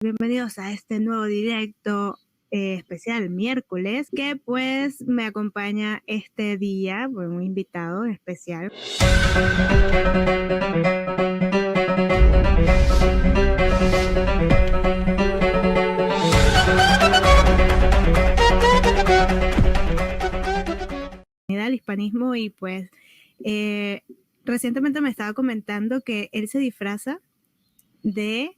Bienvenidos a este nuevo directo especial miércoles, que pues me acompaña este día por un invitado especial. Al hispanismo, y pues recientemente me estaba comentando que él se disfraza de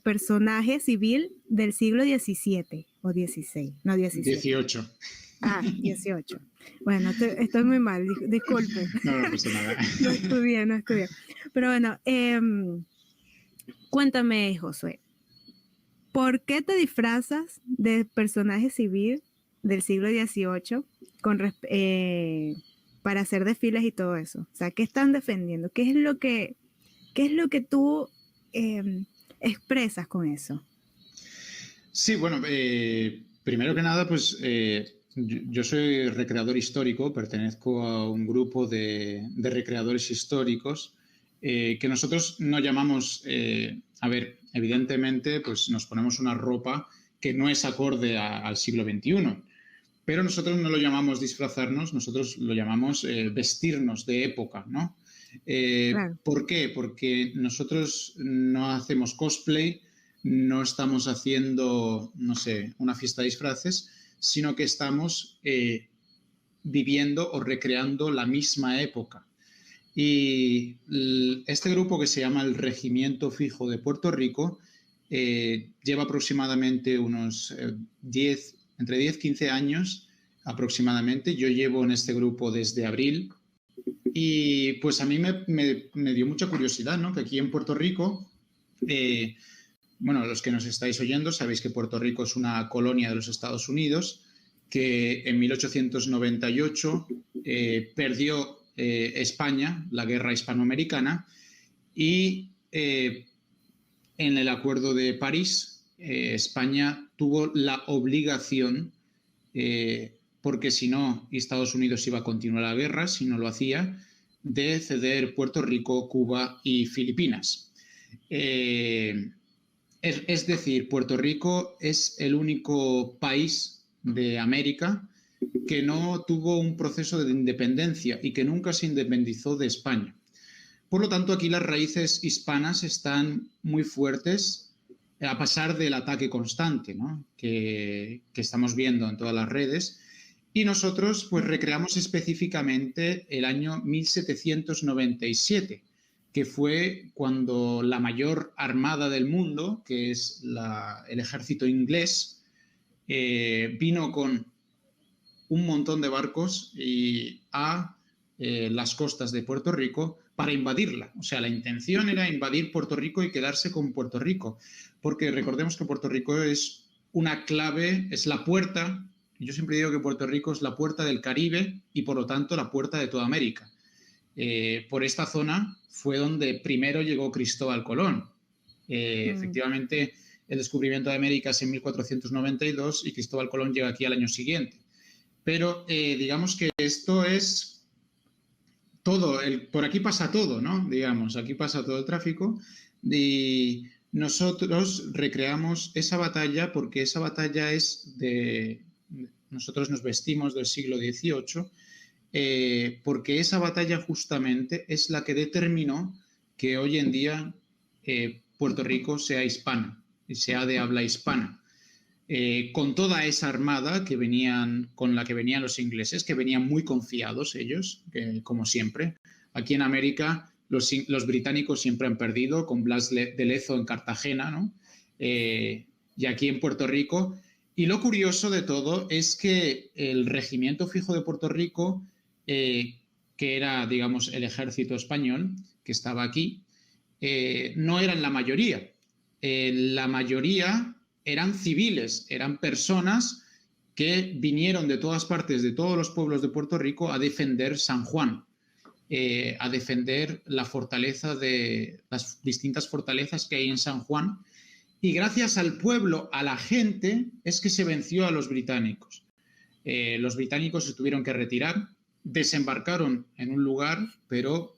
personaje civil del siglo XVII o XVI, no 17. 18. Ah, 18. Bueno, estoy muy mal, disculpe. No pasa nada. No estudié. Pero bueno, cuéntame, Josué, ¿por qué te disfrazas de personaje civil del siglo XVIII para hacer desfiles y todo eso? O sea, ¿qué están defendiendo? ¿Qué es lo que tú expresas con eso? Sí, bueno, primero que nada, pues yo soy recreador histórico, pertenezco a un grupo de recreadores históricos que nosotros no llamamos, a ver, evidentemente, pues nos ponemos una ropa que no es acorde al siglo XXI, pero nosotros no lo llamamos disfrazarnos, nosotros lo llamamos vestirnos de época, ¿no? Claro. ¿Por qué? Porque nosotros no hacemos cosplay, no estamos haciendo, no sé, una fiesta de disfraces, sino que estamos viviendo o recreando la misma época. Y este grupo, que se llama el Regimiento Fijo de Puerto Rico, lleva aproximadamente unos entre 10 y 15 años aproximadamente. Yo llevo en este grupo desde abril. Y pues a mí me dio mucha curiosidad, ¿no? Que aquí en Puerto Rico, bueno, los que nos estáis oyendo sabéis que Puerto Rico es una colonia de los Estados Unidos, que en 1898 perdió España la guerra hispanoamericana, y en el Acuerdo de París España tuvo la obligación, porque si no, Estados Unidos iba a continuar la guerra si no lo hacía, de ceder Puerto Rico, Cuba y Filipinas. Es decir, Puerto Rico es el único país de América que no tuvo un proceso de independencia y que nunca se independizó de España. Por lo tanto, aquí las raíces hispanas están muy fuertes, a pesar del ataque constante, ¿no? que estamos viendo en todas las redes. Y nosotros pues recreamos específicamente el año 1797, que fue cuando la mayor armada del mundo, que es el ejército inglés, vino con un montón de barcos a las costas de Puerto Rico para invadirla. O sea, la intención era invadir Puerto Rico y quedarse con Puerto Rico, porque recordemos que Puerto Rico es una clave, es la puerta. Yo siempre digo que Puerto Rico es la puerta del Caribe y, por lo tanto, la puerta de toda América. Por esta zona fue donde primero llegó Cristóbal Colón. Efectivamente, el descubrimiento de América es en 1492 y Cristóbal Colón llega aquí al año siguiente. Pero digamos que esto es todo, por aquí pasa todo, ¿no? Digamos, aquí pasa todo el tráfico, y nosotros recreamos esa batalla porque esa batalla es nosotros nos vestimos del siglo XVIII, porque esa batalla justamente es la que determinó que hoy en día Puerto Rico sea hispana y sea de habla hispana. Con toda esa armada con la que venían los ingleses, que venían muy confiados ellos, como siempre. Aquí en América los británicos siempre han perdido, con Blas de Lezo en Cartagena, ¿no? Y aquí en Puerto Rico. Y lo curioso de todo es que el Regimiento Fijo de Puerto Rico, que era, digamos, el ejército español que estaba aquí, no eran la mayoría. La mayoría eran civiles, eran personas que vinieron de todas partes, de todos los pueblos de Puerto Rico, a defender San Juan, a defender la fortaleza las distintas fortalezas que hay en San Juan. Y gracias al pueblo, a la gente, es que se venció a los británicos. Los británicos se tuvieron que retirar, desembarcaron en un lugar, pero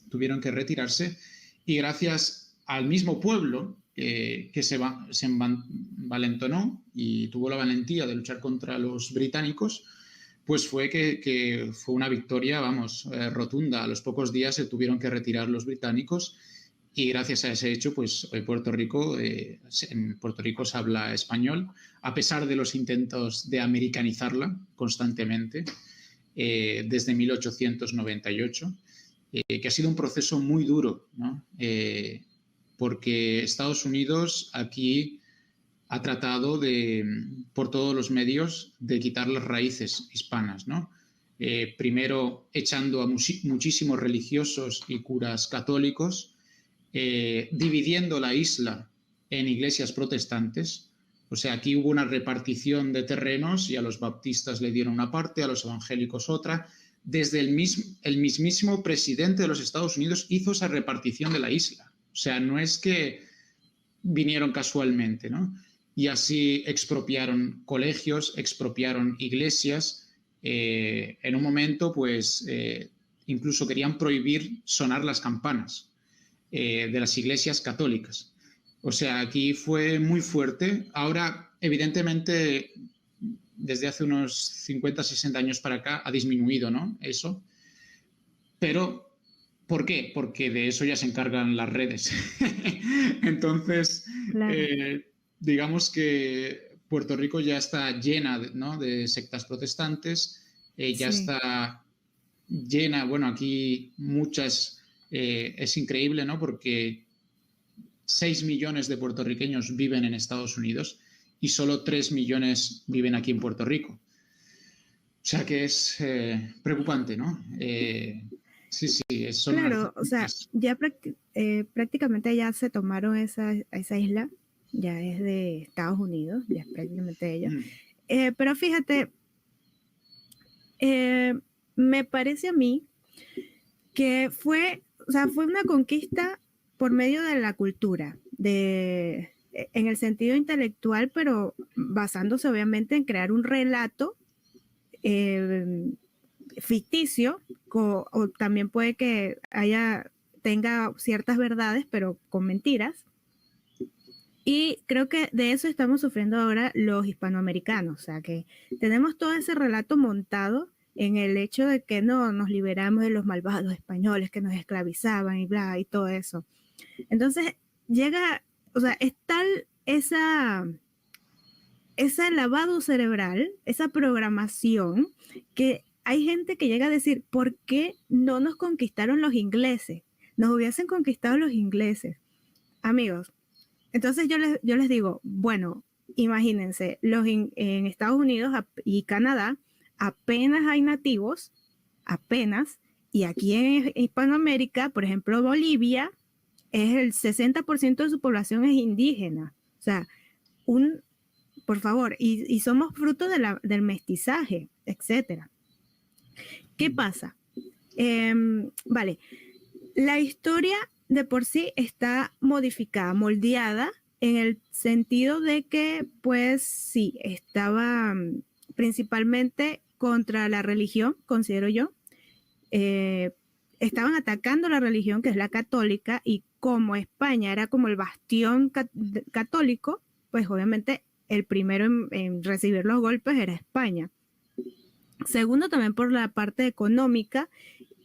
tuvieron que retirarse, y gracias al mismo pueblo que se envalentonó y tuvo la valentía de luchar contra los británicos, pues fue que fue una victoria, vamos, rotunda. A los pocos días se tuvieron que retirar los británicos y gracias a ese hecho, pues hoy en Puerto Rico se habla español, a pesar de los intentos de americanizarla constantemente desde 1898, que ha sido un proceso muy duro, ¿no? Porque Estados Unidos aquí ha tratado por todos los medios de quitar las raíces hispanas, ¿no? Primero echando a muchísimos religiosos y curas católicos, dividiendo la isla en iglesias protestantes. O sea, aquí hubo una repartición de terrenos y a los bautistas le dieron una parte, a los evangélicos otra. Desde el mismísimo presidente de los Estados Unidos hizo esa repartición de la isla. O sea, no es que vinieron casualmente, ¿no? Y así expropiaron colegios, expropiaron iglesias. En un momento, pues, incluso querían prohibir sonar las campanas de las iglesias católicas. O sea, aquí fue muy fuerte. Ahora, evidentemente, desde hace unos 50, 60 años para acá ha disminuido, ¿no? Eso. Pero, ¿por qué? Porque de eso ya se encargan las redes. Entonces, Claro. digamos que Puerto Rico ya está llena, ¿no?, de sectas protestantes, ya Sí. está llena, bueno, aquí muchas, es increíble, ¿no?, porque 6 millones de puertorriqueños viven en Estados Unidos y solo 3 millones viven aquí en Puerto Rico. O sea que es preocupante, ¿no? Sí, son Claro, o sea, ya prácticamente ya se tomaron esa isla, ya es de Estados Unidos, ya es prácticamente de ellos. Pero fíjate, me parece a mí que fue una conquista por medio de la cultura, en el sentido intelectual, pero basándose obviamente en crear un relato ficticio, o también puede que tenga ciertas verdades, pero con mentiras. Y creo que de eso estamos sufriendo ahora los hispanoamericanos, o sea que tenemos todo ese relato montado en el hecho de que no nos liberamos de los malvados españoles que nos esclavizaban y bla, y todo eso. Entonces es tal ese lavado cerebral, esa programación, que hay gente que llega a decir, ¿por qué no nos conquistaron los ingleses? Nos hubiesen conquistado los ingleses. Amigos, entonces yo les digo, bueno, imagínense, en Estados Unidos y Canadá apenas hay nativos, apenas, y aquí en Hispanoamérica, por ejemplo, Bolivia, es el 60% de su población es indígena. O sea, por favor, y somos fruto del mestizaje, etcétera. ¿Qué pasa? Vale, la historia de por sí está modificada, moldeada, en el sentido de que, pues sí, estaba principalmente contra la religión, considero yo. Estaban atacando la religión, que es la católica, y como España era como el bastión católico, pues obviamente el primero en recibir los golpes era España. Segundo, también por la parte económica,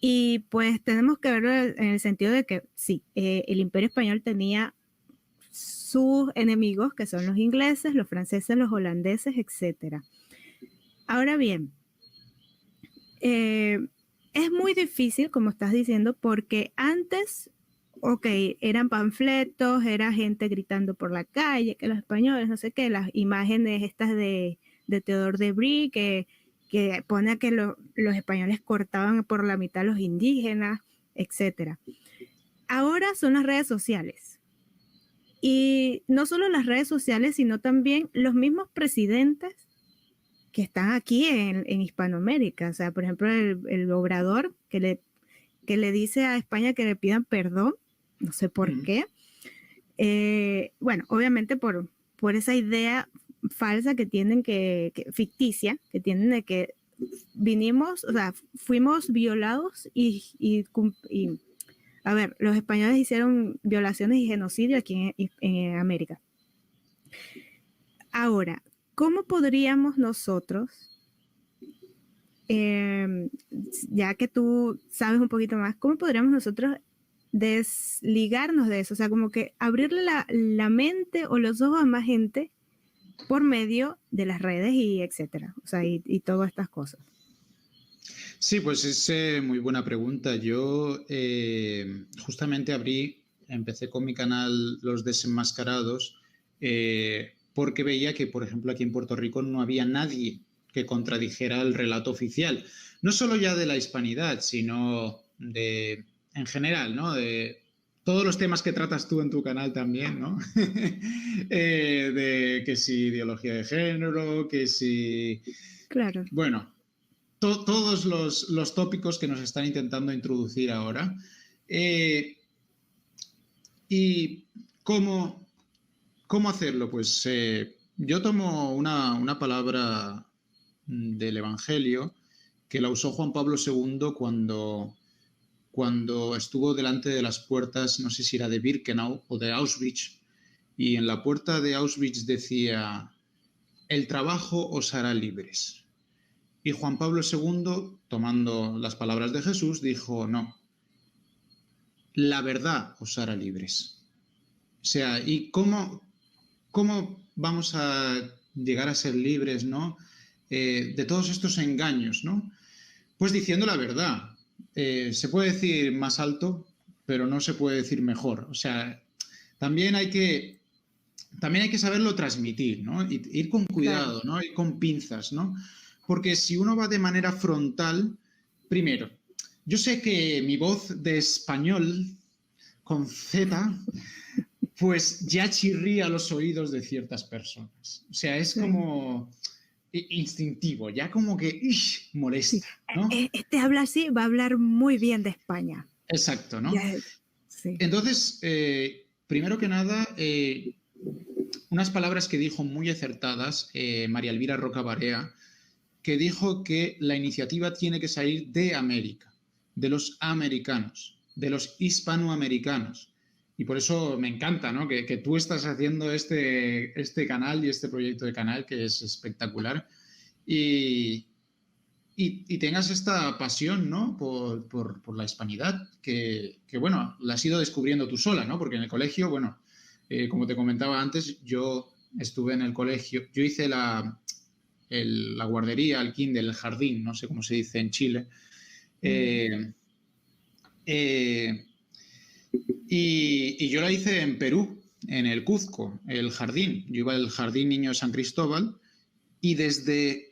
y pues tenemos que verlo en el sentido de que sí, el Imperio Español tenía sus enemigos, que son los ingleses, los franceses, los holandeses, etc. Ahora bien, es muy difícil, como estás diciendo, porque antes, ok, eran panfletos, era gente gritando por la calle, que los españoles, no sé qué, las imágenes estas de Theodore de Brie, que pone que los españoles cortaban por la mitad a los indígenas, etc. Ahora son las redes sociales. Y no solo las redes sociales, sino también los mismos presidentes que están aquí en Hispanoamérica. O sea, por ejemplo, el Obrador que le dice a España que le pidan perdón, no sé por qué. Bueno, obviamente por esa idea falsa que tienen, ficticia, que tienen de que fuimos violados y A ver, los españoles hicieron violaciones y genocidio aquí en América. Ahora, ¿cómo podríamos nosotros, ya que tú sabes un poquito más, cómo podríamos nosotros desligarnos de eso? O sea, como que abrirle la mente o los ojos a más gente por medio de las redes y etcétera. O sea, y todas estas cosas. Sí, pues es muy buena pregunta. Yo justamente empecé con mi canal Los Desenmascarados porque veía que, por ejemplo, aquí en Puerto Rico no había nadie que contradijera el relato oficial. No solo ya de la hispanidad, sino en general, ¿no? De todos los temas que tratas tú en tu canal también, ¿no? De que si ideología de género, que si... Claro. Bueno, todos los tópicos que nos están intentando introducir ahora. ¿Y cómo hacerlo? Pues yo tomo una palabra del Evangelio que la usó Juan Pablo II cuando estuvo delante de las puertas, no sé si era de Birkenau o de Auschwitz, y en la puerta de Auschwitz decía, el trabajo os hará libres. Y Juan Pablo II, tomando las palabras de Jesús, dijo, no, la verdad os hará libres. O sea, ¿y cómo vamos a llegar a ser libres, ¿no? De todos estos engaños, ¿no? Pues diciendo la verdad. Se puede decir más alto, pero no se puede decir mejor. O sea, también hay que saberlo transmitir, ¿no? Ir con cuidado, ¿no? Ir con pinzas, ¿no? Porque si uno va de manera frontal, primero, yo sé que mi voz de español con Z, pues ya chirría los oídos de ciertas personas. O sea, es como instintivo, ya como que molesta, ¿no? Este habla así, va a hablar muy bien de España. Exacto, ¿no? Sí. Entonces, primero que nada, unas palabras que dijo muy acertadas María Elvira Roca Barea, que dijo que la iniciativa tiene que salir de América, de los americanos, de los hispanoamericanos. Y por eso me encanta, ¿no? que tú estás haciendo este canal y este proyecto de canal que es espectacular y tengas esta pasión, ¿no? por la hispanidad que, bueno, la has ido descubriendo tú sola, ¿no? Porque en el colegio, bueno, como te comentaba antes, yo estuve en el colegio, yo hice la guardería, el kinder, el jardín, no sé cómo se dice en Chile. Y yo la hice en Perú, en el Cuzco, el jardín. Yo iba al Jardín Niño de San Cristóbal y desde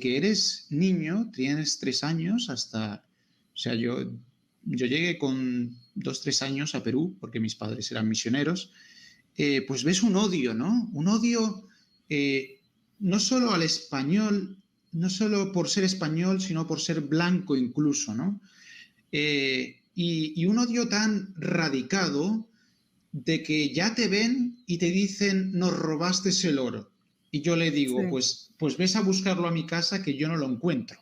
que eres niño, tienes 3 años hasta... O sea, yo llegué con 2, 3 años a Perú porque mis padres eran misioneros. Pues ves un odio, ¿no? Un odio no solo al español, no solo por ser español, sino por ser blanco incluso, ¿no? Y un odio tan radicado de que ya te ven y te dicen, nos robaste el oro. Y yo le digo, sí. pues ves a buscarlo a mi casa que yo no lo encuentro.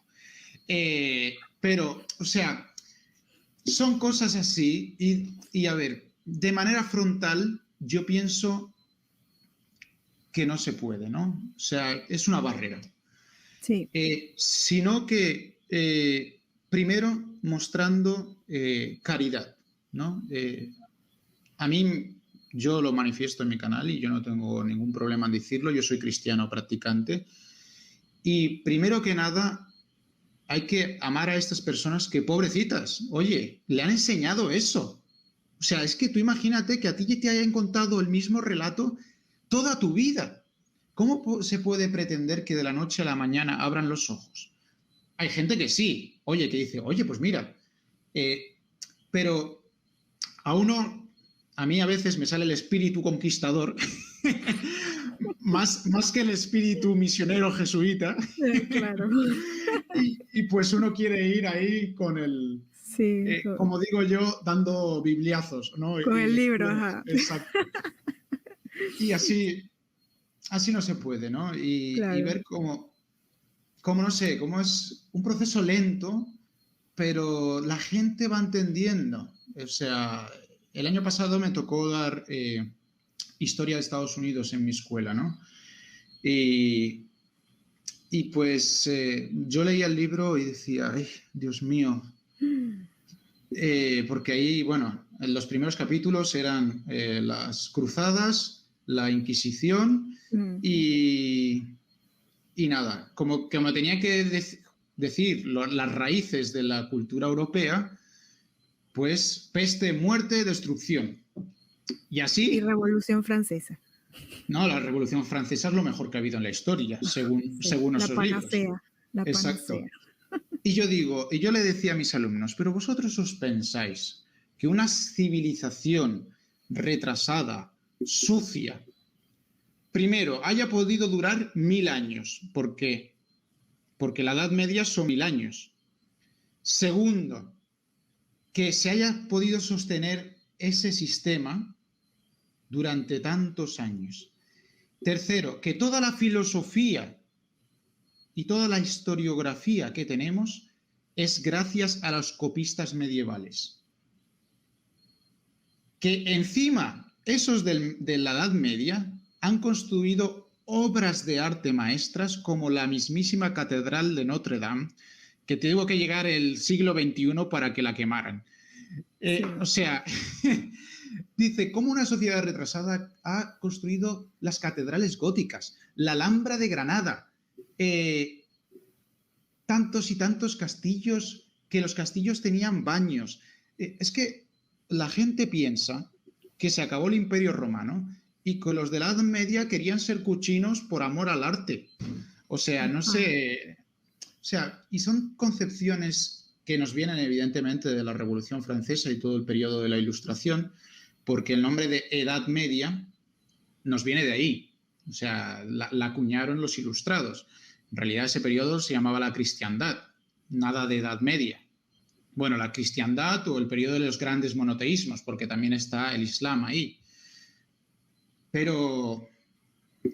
Pero, o sea, son cosas así y a ver, de manera frontal yo pienso que no se puede, ¿no? O sea, es una barrera. Sí. Sino que primero mostrando caridad, ¿no? A mí, yo lo manifiesto en mi canal y yo no tengo ningún problema en decirlo, yo soy cristiano practicante y primero que nada hay que amar a estas personas que pobrecitas, oye, le han enseñado eso. O sea, es que tú imagínate que a ti te hayan contado el mismo relato toda tu vida. ¿Cómo se puede pretender que de la noche a la mañana abran los ojos? Hay gente que sí, oye, que dice, oye, pues mira, pero a mí a veces me sale el espíritu conquistador, más que el espíritu misionero jesuita. Claro. y pues uno quiere ir ahí con el, sí, como digo yo, dando bibliazos, ¿no? Con el libro, ajá. Exacto. Y así no se puede, ¿no? Y ver cómo, no sé, cómo es un proceso lento, pero la gente va entendiendo. O sea, el año pasado me tocó dar historia de Estados Unidos en mi escuela, ¿no? Y, y pues yo leía el libro y decía, ay, Dios mío, porque ahí, bueno, en los primeros capítulos eran las cruzadas, la Inquisición Mm. y, y nada, como que me tenía que decir las raíces de la cultura europea, pues peste, muerte, destrucción. Y Y así, Revolución Francesa. no, la Revolución Francesa es lo mejor que ha habido en la historia, Sí, según la esos libros. panacea, la panacea. Exacto. Y yo le decía a mis alumnos, pero vosotros os pensáis que una civilización retrasada, sucia, primero, haya podido durar 1000 años. ¿Por qué? Porque la Edad Media son 1000 años. Segundo, que se haya podido sostener ese sistema durante tantos años. Tercero, que toda la filosofía y toda la historiografía que tenemos es gracias a los copistas medievales. Que encima esos de la Edad Media han construido obras de arte maestras como la mismísima Catedral de Notre Dame, que tuvo que llegar el siglo XXI para que la quemaran. Sí. O sea, dice, ¿cómo una sociedad retrasada ha construido las catedrales góticas, la Alhambra de Granada, tantos y tantos castillos, que los castillos tenían baños? Es que la gente piensa que se acabó el Imperio Romano y que los de la Edad Media querían ser cuchinos por amor al arte. O sea, no sé. O sea, y son concepciones que nos vienen evidentemente de la Revolución Francesa y todo el periodo de la Ilustración, porque el nombre de Edad Media nos viene de ahí. O sea, la acuñaron los ilustrados. En realidad ese periodo se llamaba la cristiandad, nada de Edad Media. Bueno, la cristiandad o el periodo de los grandes monoteísmos, porque también está el Islam ahí. Pero,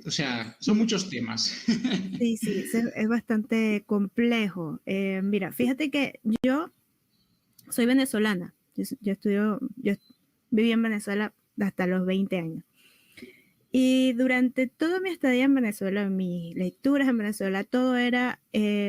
o sea, son muchos temas. Sí, sí, es bastante complejo. Mira, fíjate que yo soy venezolana. Yo viví en Venezuela hasta los 20 años. Y durante toda mi estadía en Venezuela, mis lecturas en Venezuela, todo era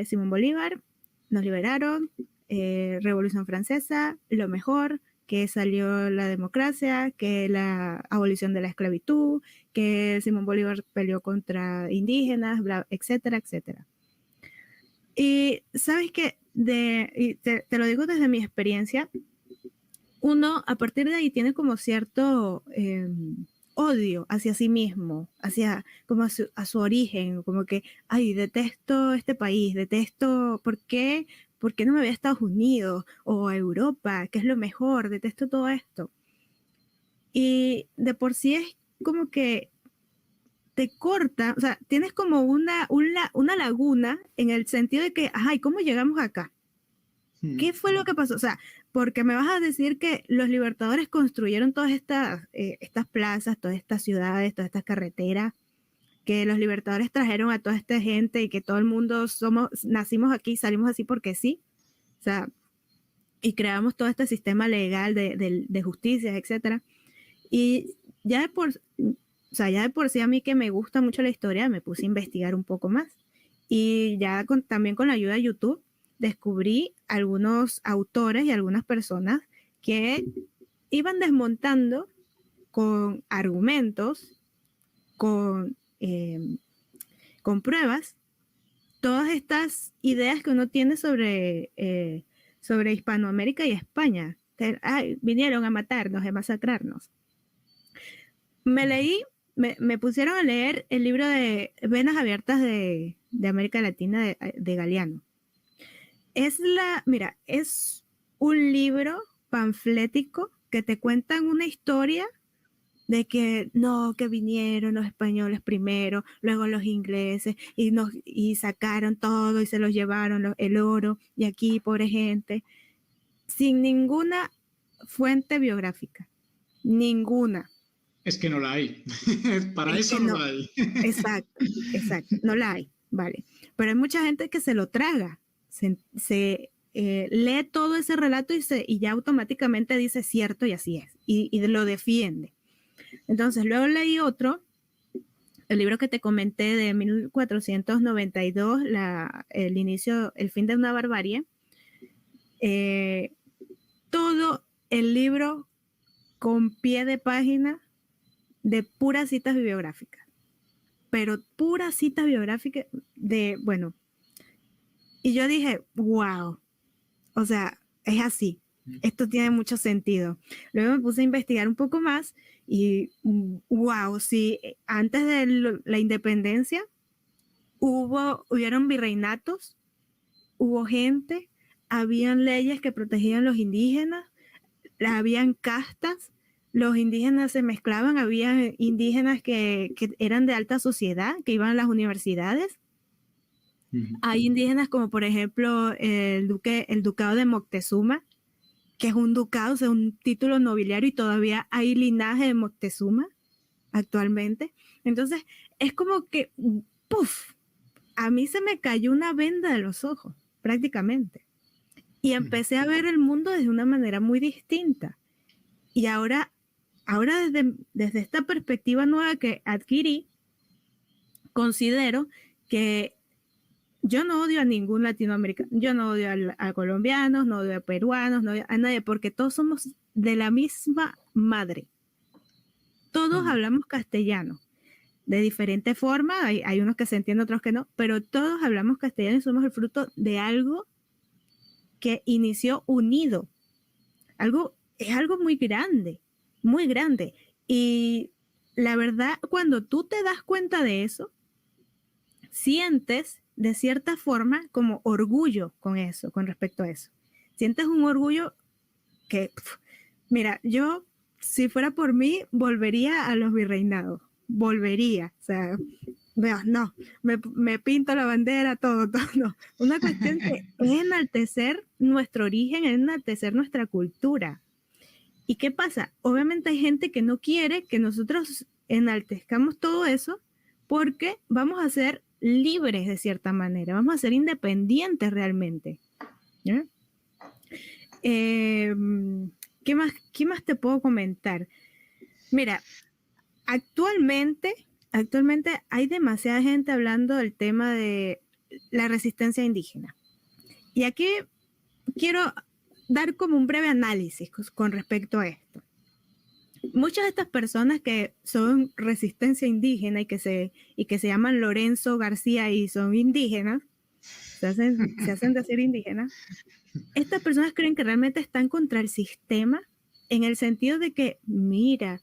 Simón Bolívar, nos liberaron, Revolución Francesa, lo mejor, que salió la democracia, que la abolición de la esclavitud, que Simón Bolívar peleó contra indígenas, bla, etcétera, etcétera. Y sabes que, te lo digo desde mi experiencia, uno a partir de ahí tiene como cierto odio hacia sí mismo, hacia como a su origen, como que, ay, detesto este país, detesto, ¿por qué no me voy a Estados Unidos o a Europa, que es lo mejor? Detesto todo esto. Y de por sí es como que te corta, o sea, tienes como una laguna en el sentido de que, ay, ¿cómo llegamos acá? ¿Qué fue lo que pasó? O sea, porque me vas a decir que los libertadores construyeron todas estas plazas, todas estas ciudades, todas estas carreteras, que los libertadores trajeron a toda esta gente y que todo el mundo nacimos aquí, salimos así porque sí. O sea, y creamos todo este sistema legal de justicia, etcétera. Y ya ya de por sí a mí que me gusta mucho la historia, me puse a investigar un poco más. Y ya también con la ayuda de YouTube, descubrí algunos autores y algunas personas que iban desmontando con argumentos, con, con pruebas, todas estas ideas que uno tiene sobre Hispanoamérica y España. Ay, vinieron a matarnos, a masacrarnos. Me pusieron a leer el libro de Venas Abiertas de América Latina de Galeano. Mira, es un libro panflético que te cuentan una historia de que no, que vinieron los españoles primero, luego los ingleses y sacaron todo y se los llevaron el oro y aquí, pobre gente, sin ninguna fuente biográfica, ninguna. Es que no la hay. Para Es eso que no no, la hay. exacto, no la hay, vale. Pero hay mucha gente que se lo traga, se lee todo ese relato y ya automáticamente dice cierto y así es, y lo defiende. Entonces, luego leí otro, el libro que te comenté de 1492, el fin de una barbarie. Todo el libro con pie de página de puras citas bibliográficas, pero puras citas bibliográficas bueno, y yo dije, wow, o sea, es así, esto tiene mucho sentido. Luego me puse a investigar un poco más y wow, sí, antes de la independencia hubieron virreinatos, hubo gente, habían leyes que protegían a los indígenas, habían castas, los indígenas se mezclaban, había indígenas que eran de alta sociedad, que iban a las universidades. Hay indígenas como por ejemplo el ducado de Moctezuma, que es un ducado, o sea, un título nobiliario, y todavía hay linaje de Moctezuma actualmente. Entonces es como que, ¡puf!, a mí se me cayó una venda de los ojos, prácticamente. Y empecé a ver el mundo desde una manera muy distinta. Y ahora desde esta perspectiva nueva que adquirí, considero que yo no odio a ningún latinoamericano, yo no odio a colombianos, no odio a peruanos, no odio a nadie, porque todos somos de la misma madre. Todos hablamos castellano, de diferente forma, hay unos que se entienden, otros que no, pero todos hablamos castellano y somos el fruto de algo que inició unido. Es algo muy grande, muy grande. Y la verdad, cuando tú te das cuenta de eso, sientes de cierta forma como orgullo con eso, con respecto a eso. Sientes un orgullo que, mira, yo, si fuera por mí, volvería a los virreinados, volvería, o sea, no, me pinto la bandera, todo, no. Una cuestión que es enaltecer nuestro origen, es enaltecer nuestra cultura. ¿Y qué pasa? Obviamente hay gente que no quiere que nosotros enaltezcamos todo eso porque vamos a ser libres de cierta manera, vamos a ser independientes realmente. ¿Ya? ¿Qué más te puedo comentar? Mira, actualmente hay demasiada gente hablando del tema de la resistencia indígena. Y aquí quiero dar como un breve análisis con respecto a esto. Muchas de estas personas que son resistencia indígena y que se llaman Lorenzo García y son indígenas, se hacen decir indígenas, estas personas creen que realmente están contra el sistema en el sentido de que, mira,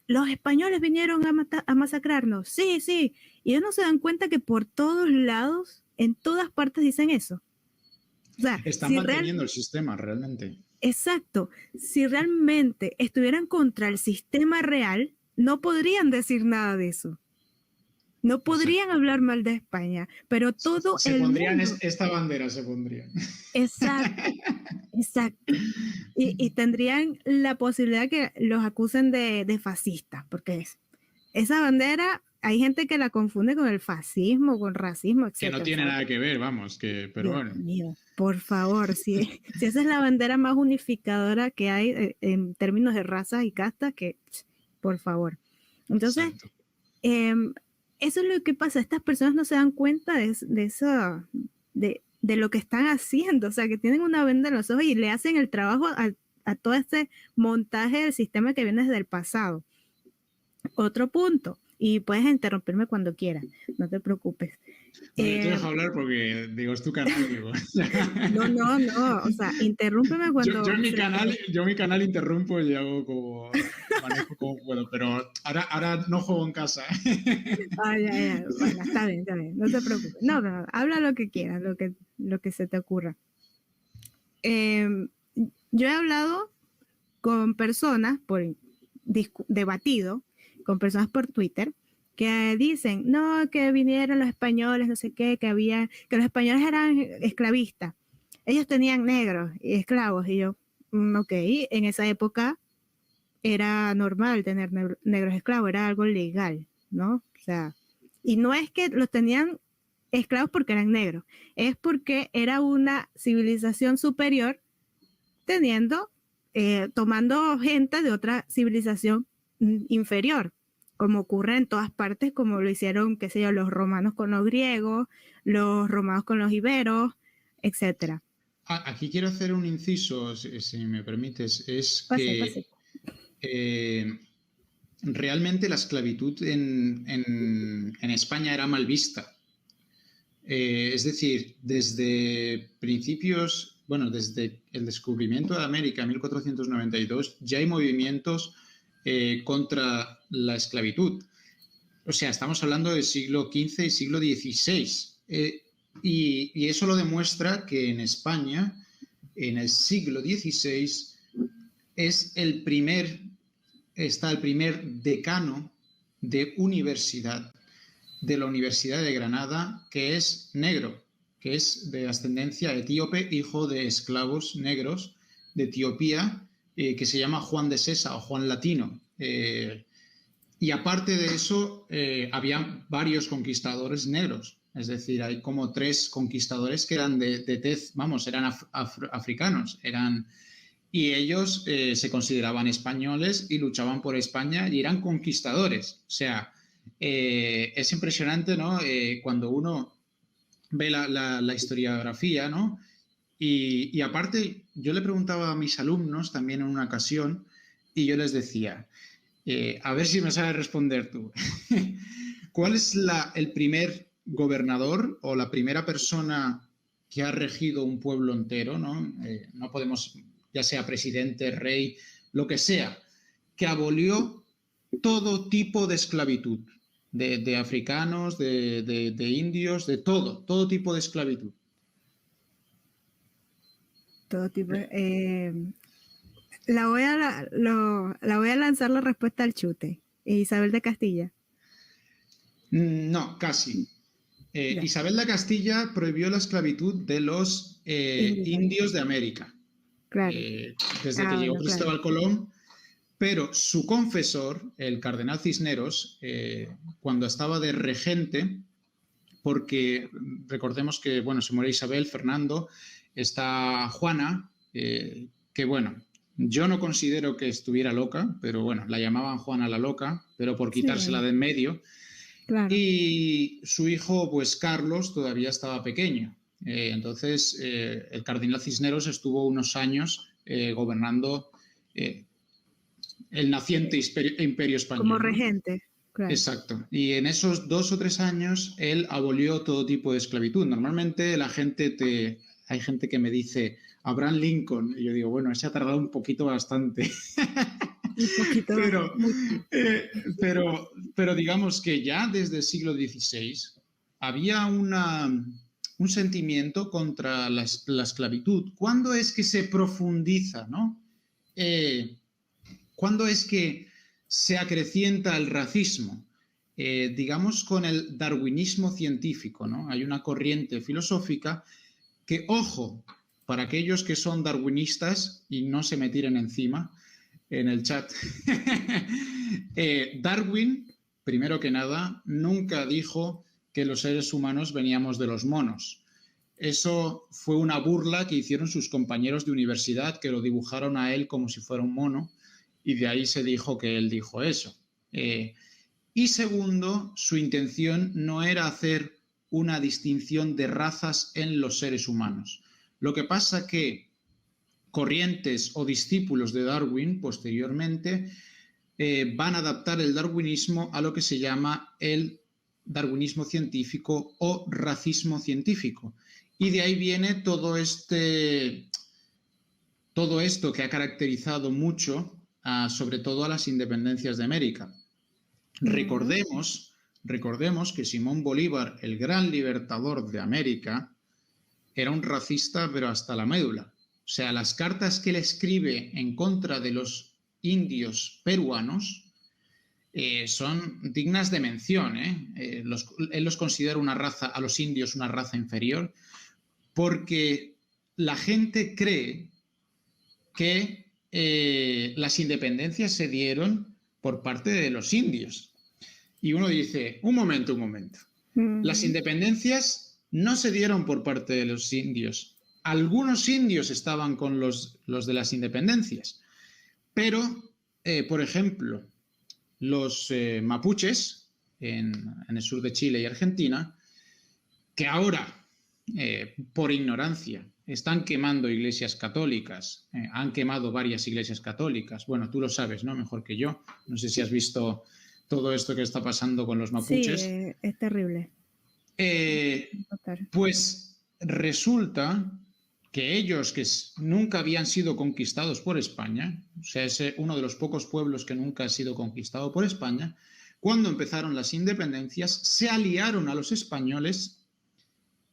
los españoles vinieron a masacrarnos, sí, y ellos no se dan cuenta que por todos lados, en todas partes dicen eso. O sea, están manteniendo el sistema realmente. Exacto. Si realmente estuvieran contra el sistema real, no podrían decir nada de eso. No podrían hablar mal de España, pero todo se pondrían mundo... esta bandera se pondrían. Exacto. Y tendrían la posibilidad que los acusen de fascistas, porque esa bandera, hay gente que la confunde con el fascismo, con racismo, etc. Que no tiene nada que ver, vamos, pero Dios bueno. Mío, por favor, si esa es la bandera más unificadora que hay en términos de razas y castas, que, por favor. Entonces, eso es lo que pasa, estas personas no se dan cuenta de eso, de lo que están haciendo, o sea, que tienen una venda en los ojos y le hacen el trabajo a todo este montaje del sistema que viene desde el pasado. Otro punto, y puedes interrumpirme cuando quieras, no te preocupes. No, yo te dejo hablar porque, digo, es tu canal, digo. No, o sea, interrúmpeme cuando... Yo en mi canal interrumpo y hago como... manejo como puedo, pero ahora no juego en casa. Ya. Bueno, está bien, no te preocupes. No, habla lo que quieras, lo que se te ocurra. Yo he hablado con personas, debatido con personas por Twitter, que dicen, no, que vinieron los españoles, no sé qué, que los españoles eran esclavistas. Ellos tenían negros y esclavos. Y yo, ok, en esa época era normal tener negros esclavos, era algo legal, ¿no? O sea, y no es que los tenían esclavos porque eran negros, es porque era una civilización superior teniendo, tomando gente de otra civilización inferior, como ocurre en todas partes, como lo hicieron, qué sé yo, los romanos con los griegos, los romanos con los iberos, etcétera. Aquí quiero hacer un inciso, si me permites, es Pase, que pase. realmente la esclavitud en España era mal vista. Es decir, desde principios, bueno, desde el descubrimiento de América en 1492, ya hay movimientos contra la esclavitud. O sea, estamos hablando del siglo XV y siglo XVI. Y eso lo demuestra que en España, en el siglo XVI, está el primer decano de universidad de la Universidad de Granada, que es negro, que es de ascendencia etíope, hijo de esclavos negros de Etiopía, que se llama Juan de Sesa o Juan Latino. Y aparte de eso, había varios conquistadores negros. Es decir, hay como 3 conquistadores que eran de tez, vamos, eran africanos, y ellos se consideraban españoles y luchaban por España y eran conquistadores. O sea, es impresionante, ¿no? Cuando uno ve la historiografía, ¿no? Y aparte, yo le preguntaba a mis alumnos también en una ocasión y yo les decía, a ver si me sabes responder tú. ¿Cuál es el primer gobernador o la primera persona que ha regido un pueblo entero, ¿no? No podemos, ya sea presidente, rey, lo que sea, que abolió todo tipo de esclavitud, de africanos, de indios, de todo tipo de esclavitud. Todo tipo. La voy a lanzar la respuesta al chute. Isabel de Castilla. No, casi. Isabel de Castilla prohibió la esclavitud de los indios de América, claro. desde que llegó Bueno, Cristóbal Colón, pero su confesor, el cardenal Cisneros, cuando estaba de regente, porque recordemos que, bueno, se muere Isabel, Fernando, está Juana, que bueno, yo no considero que estuviera loca, pero bueno, la llamaban Juana la loca, pero por quitársela de en medio. Claro. Y su hijo, pues Carlos, todavía estaba pequeño. Entonces, el cardenal Cisneros estuvo unos años gobernando el naciente imperio español. Como regente. ¿No? Claro. Exacto. Y en esos 2 o 3 años él abolió todo tipo de esclavitud. Normalmente hay gente que me dice Abraham Lincoln y yo digo, bueno, ese ha tardado un poquito bastante. Un poquito. Pero digamos que ya desde el siglo XVI había un sentimiento contra la esclavitud. ¿Cuándo es que se profundiza, no? ¿Cuándo es que se acrecienta el racismo? Digamos con el darwinismo científico, ¿no? Hay una corriente filosófica que, ojo, para aquellos que son darwinistas y no se me tiren encima en el chat, Darwin, primero que nada, nunca dijo que los seres humanos veníamos de los monos. Eso fue una burla que hicieron sus compañeros de universidad, que lo dibujaron a él como si fuera un mono, y de ahí se dijo que él dijo eso. Y segundo, su intención no era hacer una distinción de razas en los seres humanos. Lo que pasa que corrientes o discípulos de Darwin posteriormente van a adaptar el darwinismo a lo que se llama el darwinismo científico o racismo científico. Y de ahí viene todo esto que ha caracterizado mucho sobre todo a las independencias de América. Recordemos que Simón Bolívar, el gran libertador de América, era un racista pero hasta la médula. O sea, las cartas que él escribe en contra de los indios peruanos son dignas de mención. Él los considera una raza, a los indios una raza inferior, porque la gente cree que las independencias se dieron por parte de los indios. Y uno dice, un momento. Las independencias no se dieron por parte de los indios. Algunos indios estaban con los de las independencias, pero, por ejemplo, los mapuches en el sur de Chile y Argentina, que ahora, por ignorancia, están quemando iglesias católicas, han quemado varias iglesias católicas. Bueno, tú lo sabes, ¿no? Mejor que yo. No sé si has visto todo esto que está pasando con los mapuches. Sí, es terrible. Pues resulta que ellos, que nunca habían sido conquistados por España, o sea, es uno de los pocos pueblos que nunca ha sido conquistado por España, cuando empezaron las independencias, se aliaron a los españoles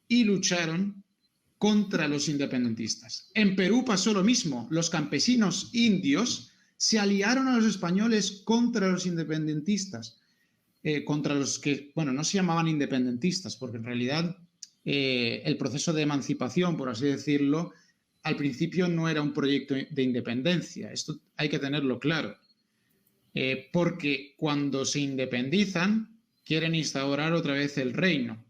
y lucharon contra los independentistas. En Perú pasó lo mismo. Los campesinos indios se aliaron a los españoles contra los independentistas, contra los que, bueno, no se llamaban independentistas, porque en realidad el proceso de emancipación, por así decirlo, al principio no era un proyecto de independencia. Esto hay que tenerlo claro. Porque cuando se independizan, quieren instaurar otra vez el reino.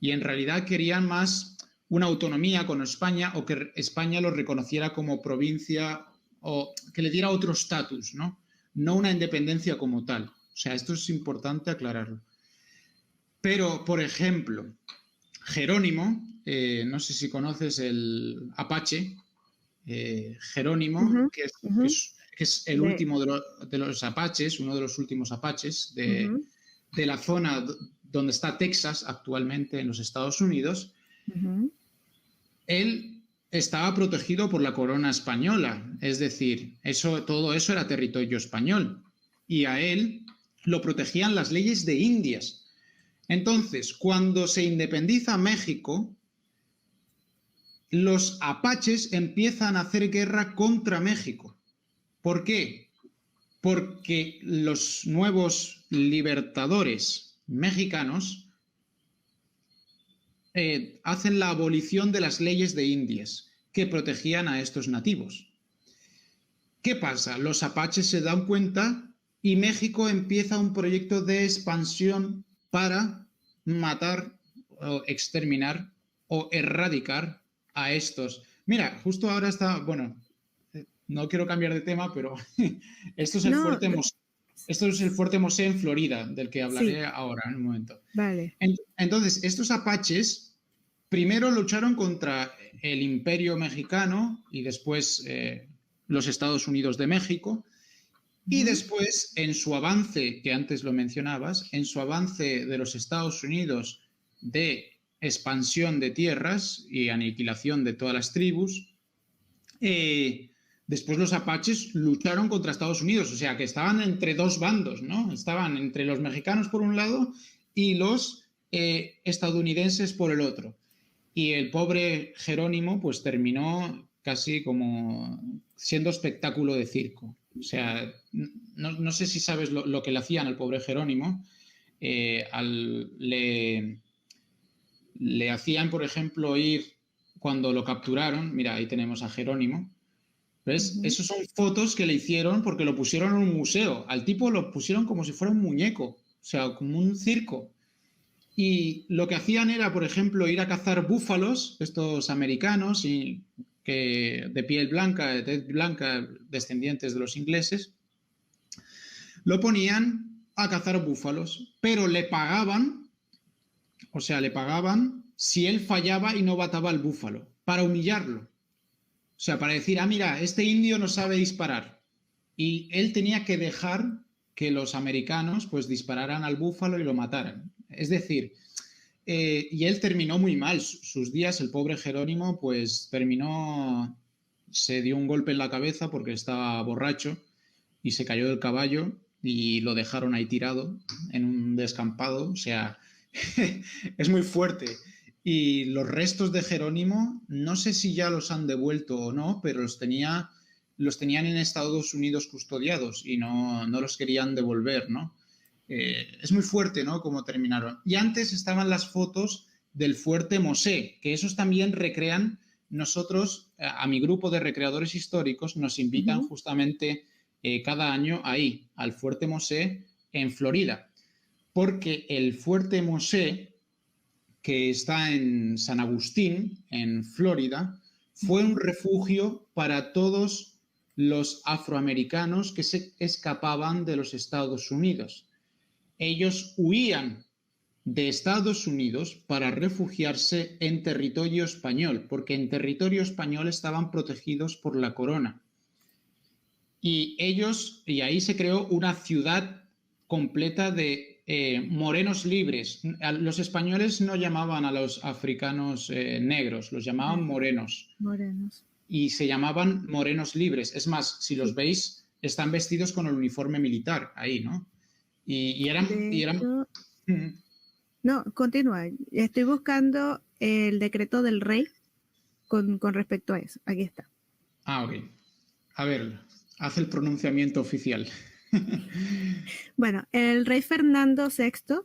Y en realidad querían más una autonomía con España, o que España los reconociera como provincia, o que le diera otro estatus, ¿no? No una independencia como tal. O sea, esto es importante aclararlo. Pero, por ejemplo, Jerónimo, no sé si conoces el Apache, Jerónimo, que es el último de los Apaches, uno de los últimos Apaches de la zona donde está Texas actualmente en los Estados Unidos. Él estaba protegido por la corona española, es decir, todo eso era territorio español, y a él lo protegían las leyes de Indias. Entonces, cuando se independiza México, los apaches empiezan a hacer guerra contra México. ¿Por qué? Porque los nuevos libertadores mexicanos hacen la abolición de las leyes de Indias que protegían a estos nativos. ¿Qué pasa? Los apaches se dan cuenta y México empieza un proyecto de expansión para matar o exterminar o erradicar a estos. Mira, justo ahora está, bueno, no quiero cambiar de tema, pero esto es el fuerte Mosé. Esto es el fuerte Mosé en Florida, del que hablaré ahora en un momento. Vale. Entonces, estos apaches primero lucharon contra el Imperio Mexicano y después los Estados Unidos de México. Y después, en su avance, que antes lo mencionabas, en su avance de los Estados Unidos de expansión de tierras y aniquilación de todas las tribus, después los apaches lucharon contra Estados Unidos, o sea que estaban entre dos bandos, ¿no? Estaban entre los mexicanos por un lado y los estadounidenses por el otro. Y el pobre Jerónimo pues terminó casi como siendo espectáculo de circo. O sea, no sé si sabes lo que le hacían al pobre Jerónimo. Le hacían, por ejemplo, ir cuando lo capturaron. Mira, ahí tenemos a Jerónimo. ¿Ves? Esas son fotos que le hicieron porque lo pusieron en un museo. Al tipo lo pusieron como si fuera un muñeco, o sea, como un circo. Y lo que hacían era, por ejemplo, ir a cazar búfalos, estos americanos, de piel blanca, de tez blanca, descendientes de los ingleses, lo ponían a cazar búfalos, pero le pagaban, o sea, le pagaban si él fallaba y no mataba al búfalo, para humillarlo. O sea, para decir, mira, este indio no sabe disparar. Y él tenía que dejar que los americanos pues dispararan al búfalo y lo mataran. Es decir, y él terminó muy mal sus días, el pobre Jerónimo, pues se dio un golpe en la cabeza porque estaba borracho y se cayó del caballo y lo dejaron ahí tirado en un descampado, o sea, es muy fuerte. Y los restos de Jerónimo, no sé si ya los han devuelto o no, pero los tenían en Estados Unidos custodiados y no los querían devolver, ¿no? Es muy fuerte, ¿no? Cómo terminaron. Y antes estaban las fotos del fuerte Mosé, que esos también recrean. Nosotros, a mi grupo de recreadores históricos, nos invitan justamente cada año ahí, al fuerte Mosé en Florida, porque el fuerte Mosé que está en San Agustín, en Florida, fue un refugio para todos los afroamericanos que se escapaban de los Estados Unidos. Ellos huían de Estados Unidos para refugiarse en territorio español, porque en territorio español estaban protegidos por la corona. Y ahí se creó una ciudad completa de morenos libres. Los españoles no llamaban a los africanos negros, los llamaban morenos. Morenos. Y se llamaban morenos libres. Es más, si los veis, están vestidos con el uniforme militar ahí, ¿no? Y eran... No, continúa. Estoy buscando el decreto del rey con respecto a eso. Aquí está. Ah, ok. A ver, haz el pronunciamiento oficial. Bueno, el rey Fernando VI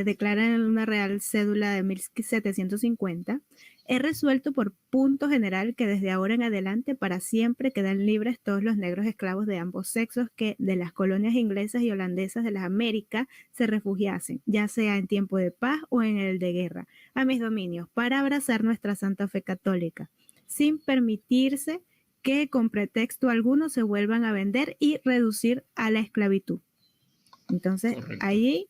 declara en una real cédula de 1750, es resuelto por punto general que desde ahora en adelante para siempre quedan libres todos los negros esclavos de ambos sexos que de las colonias inglesas y holandesas de las Américas se refugiasen, ya sea en tiempo de paz o en el de guerra, a mis dominios, para abrazar nuestra santa fe católica, sin permitirse que con pretexto alguno se vuelvan a vender y reducir a la esclavitud. Entonces, correcto, ahí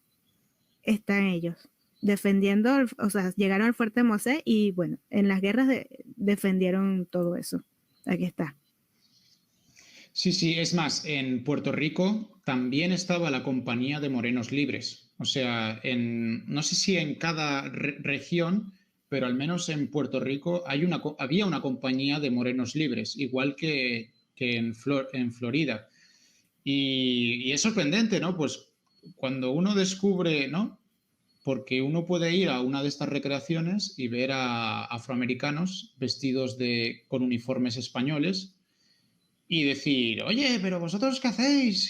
están ellos, defendiendo, o sea, llegaron al fuerte Mosé y bueno, en las guerras defendieron todo eso. Aquí está. Sí, sí, es más, en Puerto Rico también estaba la Compañía de Morenos Libres. O sea, no sé si en cada región, pero al menos en Puerto Rico había una compañía de morenos libres, igual que en Florida. Y es sorprendente, ¿no? Pues cuando uno descubre, ¿no? Porque uno puede ir a una de estas recreaciones y ver a afroamericanos vestidos con uniformes españoles y decir, oye, pero vosotros qué hacéis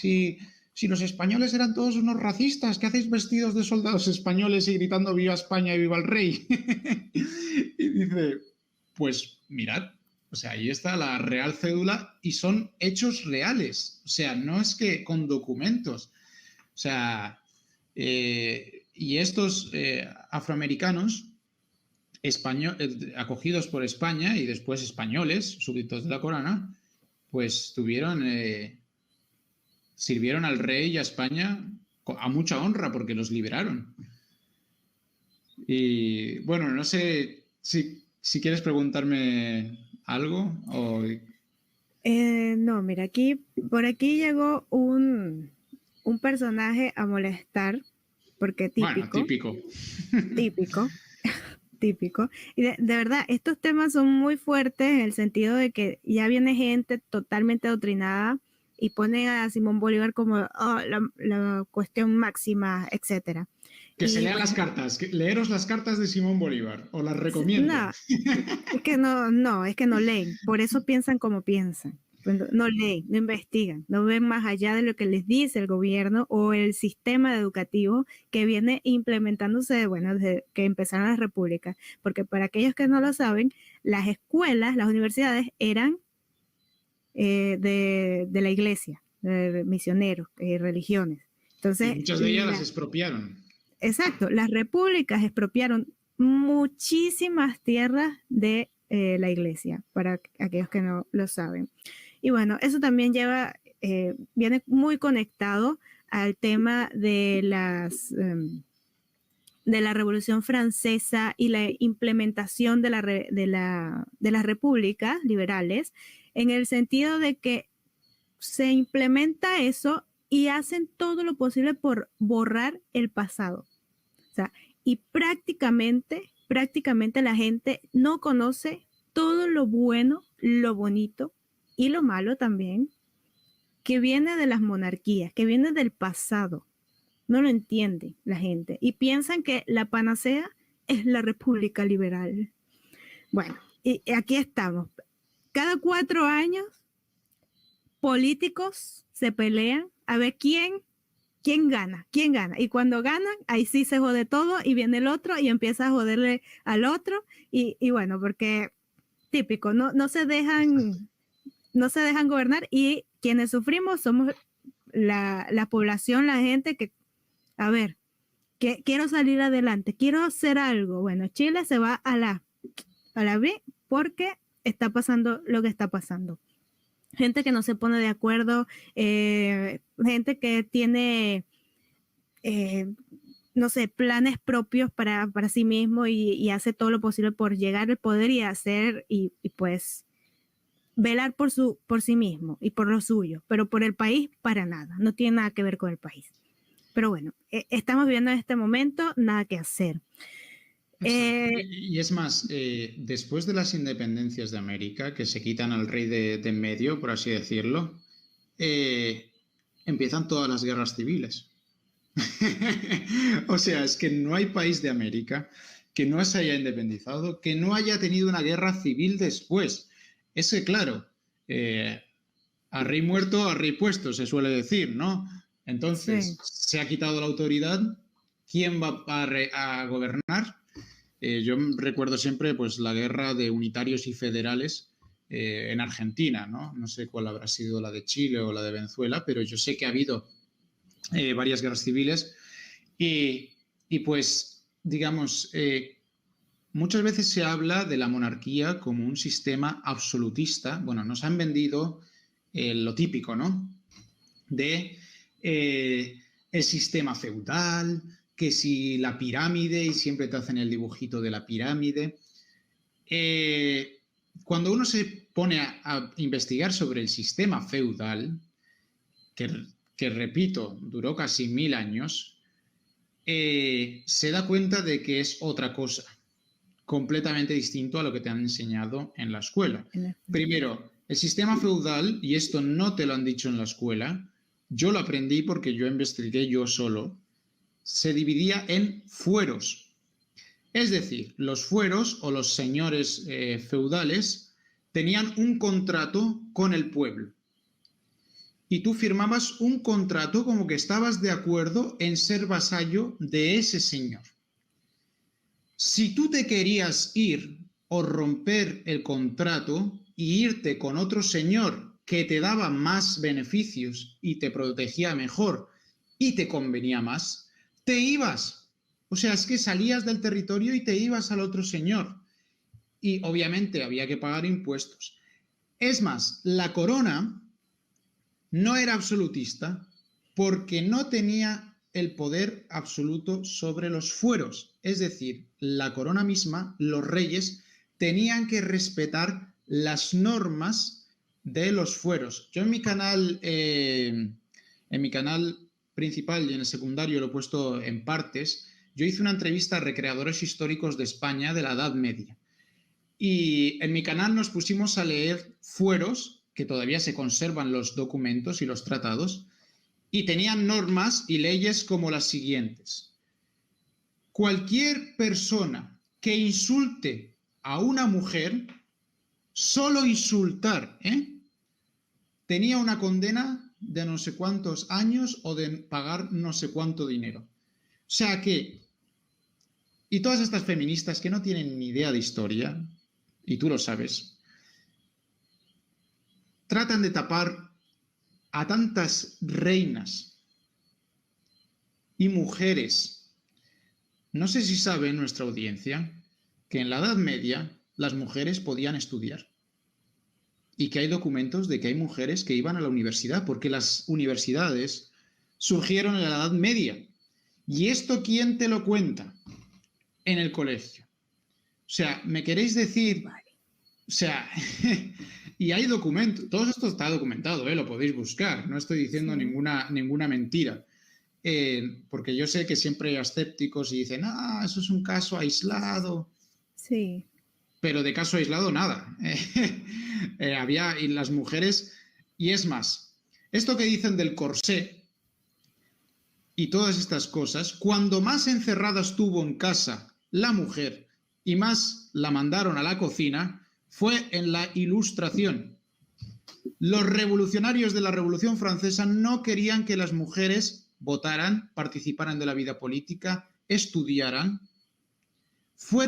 si los españoles eran todos unos racistas, ¿qué hacéis vestidos de soldados españoles y gritando viva España y viva el rey? Y dice, pues mirad, o sea, ahí está la real cédula y son hechos reales, o sea, no es que con documentos, o sea, y estos afroamericanos acogidos por España y después españoles, súbditos de la corona, pues sirvieron al rey y a España a mucha honra porque los liberaron. Y bueno, no sé si quieres preguntarme algo o... No, mira, por aquí llegó un personaje a molestar, porque típico. Bueno, típico. Típico. Y de verdad, estos temas son muy fuertes en el sentido de que ya viene gente totalmente adoctrinada y pone a Simón Bolívar como la cuestión máxima, etcétera. Que se lean las cartas, leeros las cartas de Simón Bolívar, os las recomiendo. No, es que no leen, por eso piensan como piensan. No leen, no investigan, no ven más allá de lo que les dice el gobierno o el sistema educativo que viene implementándose, bueno, desde que empezaron las repúblicas. Porque para aquellos que no lo saben, las escuelas, las universidades eran de la iglesia, de misioneros, religiones. Entonces, y muchas de ellas las expropiaron. Exacto, las repúblicas expropiaron muchísimas tierras de la iglesia, para aquellos que no lo saben. Y bueno, eso también viene muy conectado al tema de de la Revolución Francesa y la implementación de las repúblicas liberales, en el sentido de que se implementa eso y hacen todo lo posible por borrar el pasado. O sea, y prácticamente la gente no conoce todo lo bueno, lo bonito y lo malo también que viene de las monarquías, que viene del pasado. No lo entiende la gente y piensan que la panacea es la República Liberal. Bueno, y aquí estamos. Cada 4 años, políticos se pelean a ver quién gana. Y cuando ganan, ahí sí se jode todo y viene el otro y empieza a joderle al otro. Y bueno, porque típico, no se dejan gobernar y quienes sufrimos somos la población, la gente que, a ver, que quiero salir adelante, quiero hacer algo. Bueno, Chile se va a la B porque está pasando lo que está pasando. Gente que no se pone de acuerdo, gente que tiene, no sé, planes propios para sí mismo y hace todo lo posible por llegar al poder y hacer y pues velar por sí mismo y por lo suyo, pero por el país para nada, no tiene nada que ver con el país. Pero bueno, estamos viviendo en este momento, nada que hacer. Y es más, después de las independencias de América, que se quitan al rey de en medio, por así decirlo, empiezan todas las guerras civiles. O sea, es que no hay país de América que no se haya independizado, que no haya tenido una guerra civil después. Es que, claro, a rey muerto, a rey puesto, se suele decir, ¿no? Entonces, se ha quitado la autoridad, ¿quién va a gobernar? Yo recuerdo siempre pues, la guerra de unitarios y federales en Argentina, ¿no? No sé cuál habrá sido la de Chile o la de Venezuela, pero yo sé que ha habido varias guerras civiles y pues, digamos, muchas veces se habla de la monarquía como un sistema absolutista. Bueno, nos han vendido lo típico, ¿no? De el sistema feudal, que si la pirámide, y siempre te hacen el dibujito de la pirámide. Cuando uno se pone a investigar sobre el sistema feudal, que repito, duró casi 1000 años, se da cuenta de que es otra cosa, completamente distinto a lo que te han enseñado en la escuela. Primero, el sistema feudal, y esto no te lo han dicho en la escuela, yo lo aprendí porque yo investigué yo solo, se dividía en fueros. Es decir, los fueros o los señores feudales tenían un contrato con el pueblo. Y tú firmabas un contrato como que estabas de acuerdo en ser vasallo de ese señor. Si tú te querías ir o romper el contrato y irte con otro señor que te daba más beneficios y te protegía mejor y te convenía más, te ibas. O sea, es que salías del territorio y te ibas al otro señor. Y obviamente había que pagar impuestos. Es más, la corona no era absolutista porque no tenía el poder absoluto sobre los fueros. Es decir, la corona misma, los reyes, tenían que respetar las normas de los fueros. Yo en mi canal principal y en el secundario lo he puesto en partes. Yo hice una entrevista a recreadores históricos de España de la Edad Media. Y en mi canal nos pusimos a leer fueros, que todavía se conservan los documentos y los tratados, y tenían normas y leyes como las siguientes. Cualquier persona que insulte a una mujer, solo insultar, tenía una condena de no sé cuántos años o de pagar no sé cuánto dinero. O sea que, y todas estas feministas que no tienen ni idea de historia, y tú lo sabes, tratan de tapar a tantas reinas y mujeres. No sé si sabe nuestra audiencia que en la Edad Media las mujeres podían estudiar y que hay documentos de que hay mujeres que iban a la universidad porque las universidades surgieron en la Edad Media. ¿Y esto quién te lo cuenta? En el colegio. O sea, ¿me queréis decir? O sea, y hay documentos, todo esto está documentado, lo podéis buscar, no estoy diciendo ninguna mentira, porque yo sé que siempre hay escépticos y dicen, eso es un caso aislado. Sí. Pero de caso aislado nada. Había y las mujeres, y es más, esto que dicen del corsé y todas estas cosas, cuando más encerrada estuvo en casa la mujer y más la mandaron a la cocina, fue en la Ilustración. Los revolucionarios de la Revolución Francesa no querían que las mujeres votaran, participaran de la vida política, estudiaran. Fue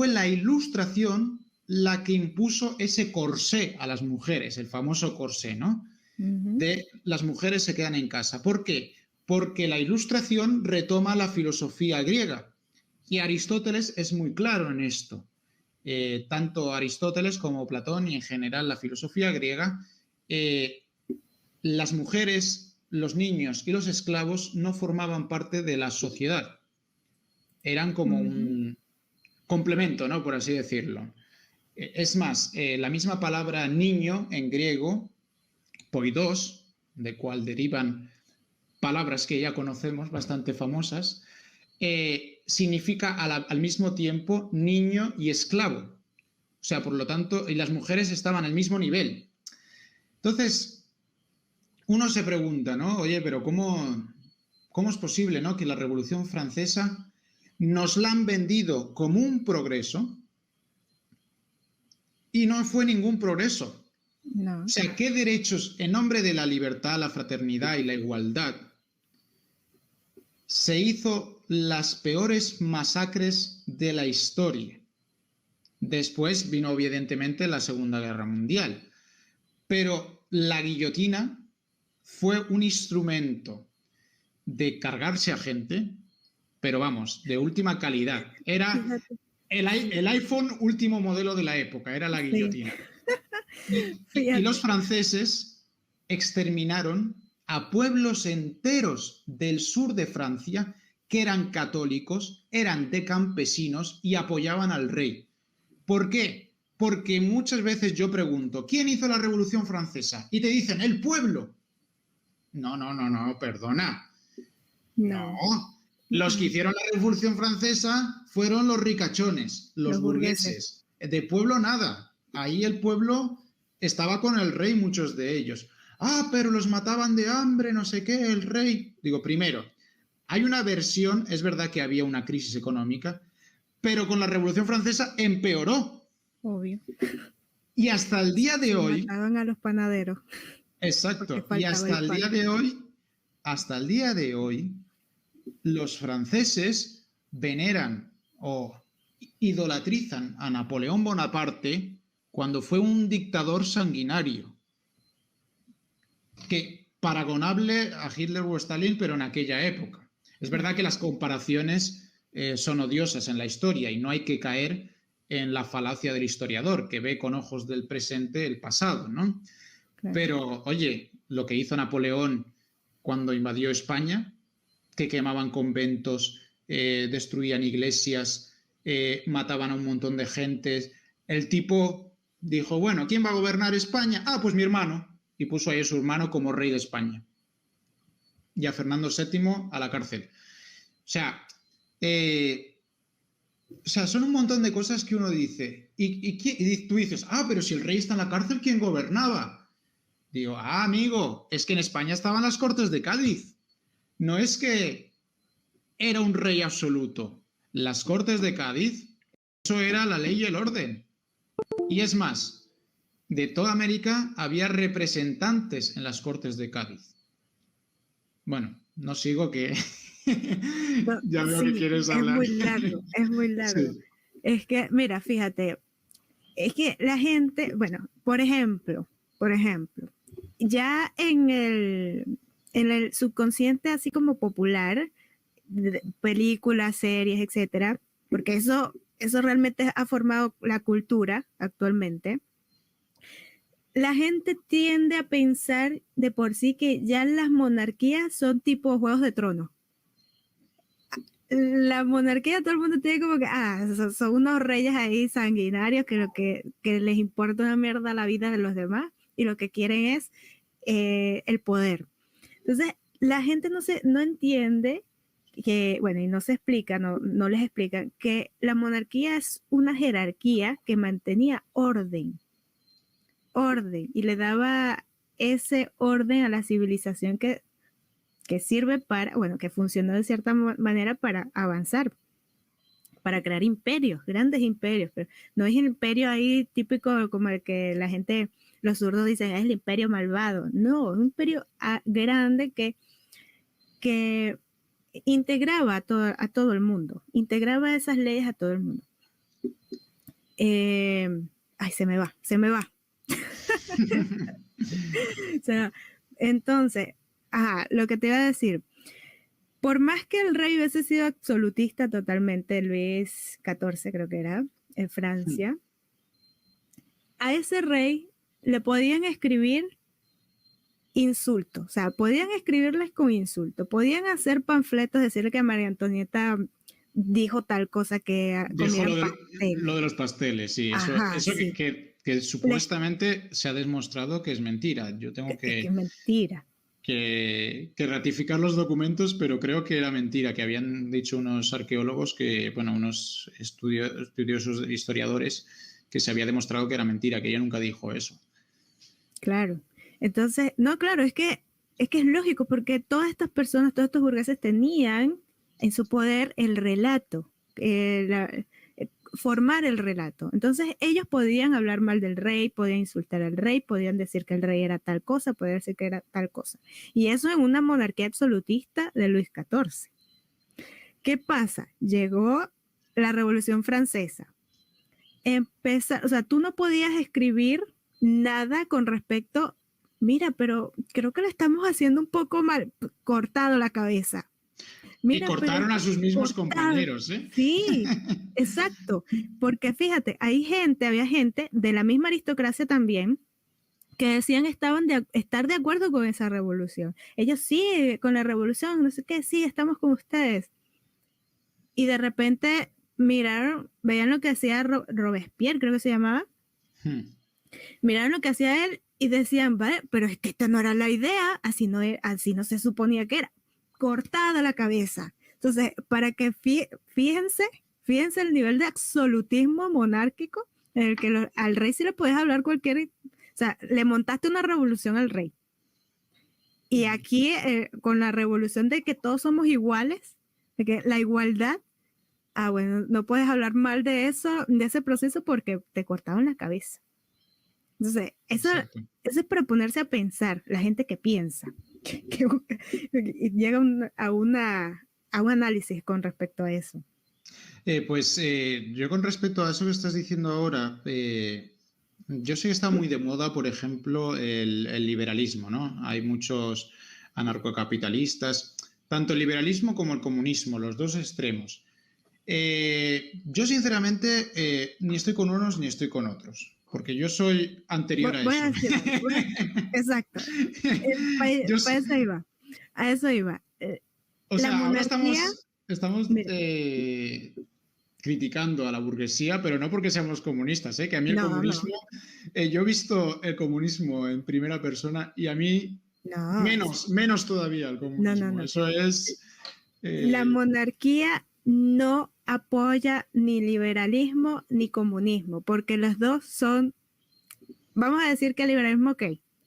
la Ilustración la que impuso ese corsé a las mujeres, el famoso corsé, ¿no? De las mujeres se quedan en casa. ¿Por qué? porque la Ilustración retoma la filosofía griega y Aristóteles es muy claro en esto. Tanto Aristóteles como Platón y en general la filosofía griega, las mujeres, los niños y los esclavos no formaban parte de la sociedad. Eran como un complemento, ¿no? Por así decirlo. Es más, la misma palabra niño en griego, poidos, de cual derivan palabras que ya conocemos, bastante famosas, significa al mismo tiempo niño y esclavo. O sea, por lo tanto, y las mujeres estaban al mismo nivel. Entonces, uno se pregunta, ¿no? Oye, pero ¿cómo es posible, ¿no? Que la Revolución Francesa nos la han vendido como un progreso y no fue ningún progreso? No. O sea, ¿qué derechos en nombre de la libertad, la fraternidad y la igualdad se hizo las peores masacres de la historia? Después vino evidentemente la Segunda Guerra Mundial, pero la guillotina fue un instrumento de cargarse a gente, pero vamos, de última calidad. Era el iPhone último modelo de la época, era la Sí, guillotina. Y los fíjate. franceses exterminaron a pueblos enteros del sur de Francia que eran católicos, eran de campesinos y apoyaban al rey. ¿Por qué? Porque muchas veces yo pregunto, ¿quién hizo la Revolución Francesa? Y te dicen, el pueblo. No, perdona. No. No. Los que hicieron la Revolución Francesa fueron los ricachones, los Los burgueses. burgueses. De pueblo nada. Ahí el pueblo estaba con el rey, muchos de ellos. Ah, pero los mataban de hambre, no sé qué, el rey. Digo, primero, hay una versión, es verdad que había una crisis económica, pero con la Revolución Francesa empeoró. Obvio. Y hasta el día de Se hoy, mataban a los panaderos porque exacto, y faltaba el pan. hasta el día de hoy, los franceses veneran o idolatrizan a Napoleón Bonaparte cuando fue un dictador sanguinario, que paragonable a Hitler o Stalin, pero en aquella época. Es verdad que las comparaciones son odiosas en la historia y no hay que caer en la falacia del historiador, que ve con ojos del presente el pasado, ¿no? Claro. Pero, oye, lo que hizo Napoleón cuando invadió España, que quemaban conventos, destruían iglesias, mataban a un montón de gente. El tipo dijo, bueno, ¿quién va a gobernar España? Ah, pues mi hermano. Y puso ahí a su hermano como rey de España. Y a Fernando VII a la cárcel. O sea, son un montón de cosas que uno dice. Y tú dices, ah, pero si el rey está en la cárcel, ¿quién gobernaba? Digo, ah, amigo, es que en España estaban las Cortes de Cádiz. No es que era un rey absoluto. Las Cortes de Cádiz, eso era la ley y el orden. Y es más, de toda América había representantes en las Cortes de Cádiz. Bueno, no sigo que No, ya veo que sí, quieres es hablar. muy largo, es muy largo. Sí. Es que, mira, fíjate, es que la gente, bueno, por ejemplo, ya en el subconsciente así como popular, películas, series, etcétera, porque eso realmente ha formado la cultura actualmente. La gente tiende a pensar de por sí que ya las monarquías son tipo Juegos de Tronos. La monarquía, todo el mundo tiene como que, son unos reyes ahí sanguinarios que lo que les importa una mierda la vida de los demás y lo que quieren es el poder. Entonces, la gente no entiende que, bueno, y no se explica, no les explican que la monarquía es una jerarquía que mantenía orden, y le daba ese orden a la civilización que sirve para, bueno, que funcionó de cierta manera para avanzar, para crear imperios, grandes imperios, pero no es el imperio ahí típico como el que la gente, los zurdos dicen, es el imperio malvado. No, es un imperio grande que integraba a todo el mundo, integraba esas leyes a todo el mundo. Se me va. O sea, entonces, lo que te iba a decir, por más que el rey hubiese sido absolutista totalmente, Luis XIV creo que era, en Francia, a ese rey le podían escribir insultos, o sea, podían escribirles con insultos, podían hacer panfletos, decirle que María Antonieta dijo tal cosa, que Dijo comieran lo pastel. de los pasteles, sí, Ajá, eso sí. que supuestamente se ha demostrado que es mentira. Yo tengo Es que es mentira. que ratificar los documentos, pero creo que era mentira, que habían dicho unos arqueólogos que, bueno, unos estudiosos historiadores, que se había demostrado que era mentira, que ella nunca dijo eso. Claro. Entonces, no, claro, es que es lógico, porque todas estas personas, todos estos burgueses tenían en su poder el relato, formar el relato. Entonces, ellos podían hablar mal del rey, podían insultar al rey, podían decir que el rey era tal cosa, podían decir que era tal cosa. Y eso en una monarquía absolutista de Luis XIV. ¿Qué pasa? Llegó la Revolución Francesa. O sea, tú no podías escribir nada con respecto, mira, pero creo que lo estamos haciendo un poco mal, cortado la cabeza. Y Mira, pero cortaron a sus mismos cortado. compañeros, ¿eh? Sí, exacto. Porque fíjate, había gente de la misma aristocracia también que decían estar de acuerdo con esa revolución. Ellos sí, con la revolución, no sé qué, sí, estamos con ustedes. Y de repente miraron, veían lo que hacía Robespierre, creo que se llamaba, miraron lo que hacía él y decían, vale, pero es que esta no era la idea, así no se suponía que era, cortada la cabeza. Entonces, para que fíjense el nivel de absolutismo monárquico en el que al rey sí le puedes hablar o sea, le montaste una revolución al rey. Y aquí, con la revolución de que todos somos iguales, de que la igualdad, bueno, no puedes hablar mal de eso, de ese proceso porque te cortaron la cabeza. Entonces, eso es para ponerse a pensar, la gente que piensa, que llega a un análisis con respecto a eso. Yo con respecto a eso que estás diciendo ahora, yo sé que está muy de moda, por ejemplo, el liberalismo, ¿no? Hay muchos anarcocapitalistas, tanto el liberalismo como el comunismo, los dos extremos. Yo, sinceramente, ni estoy con unos ni estoy con otros, porque yo soy anterior a eso. Exacto. Para eso iba. A eso iba. O sea, ahora estamos criticando a la burguesía, pero no porque seamos comunistas, que a mí el comunismo, yo he visto el comunismo en primera persona y a mí menos todavía el comunismo. Eso es... La monarquía no apoya ni liberalismo ni comunismo, porque los dos son, vamos a decir que el liberalismo, ok,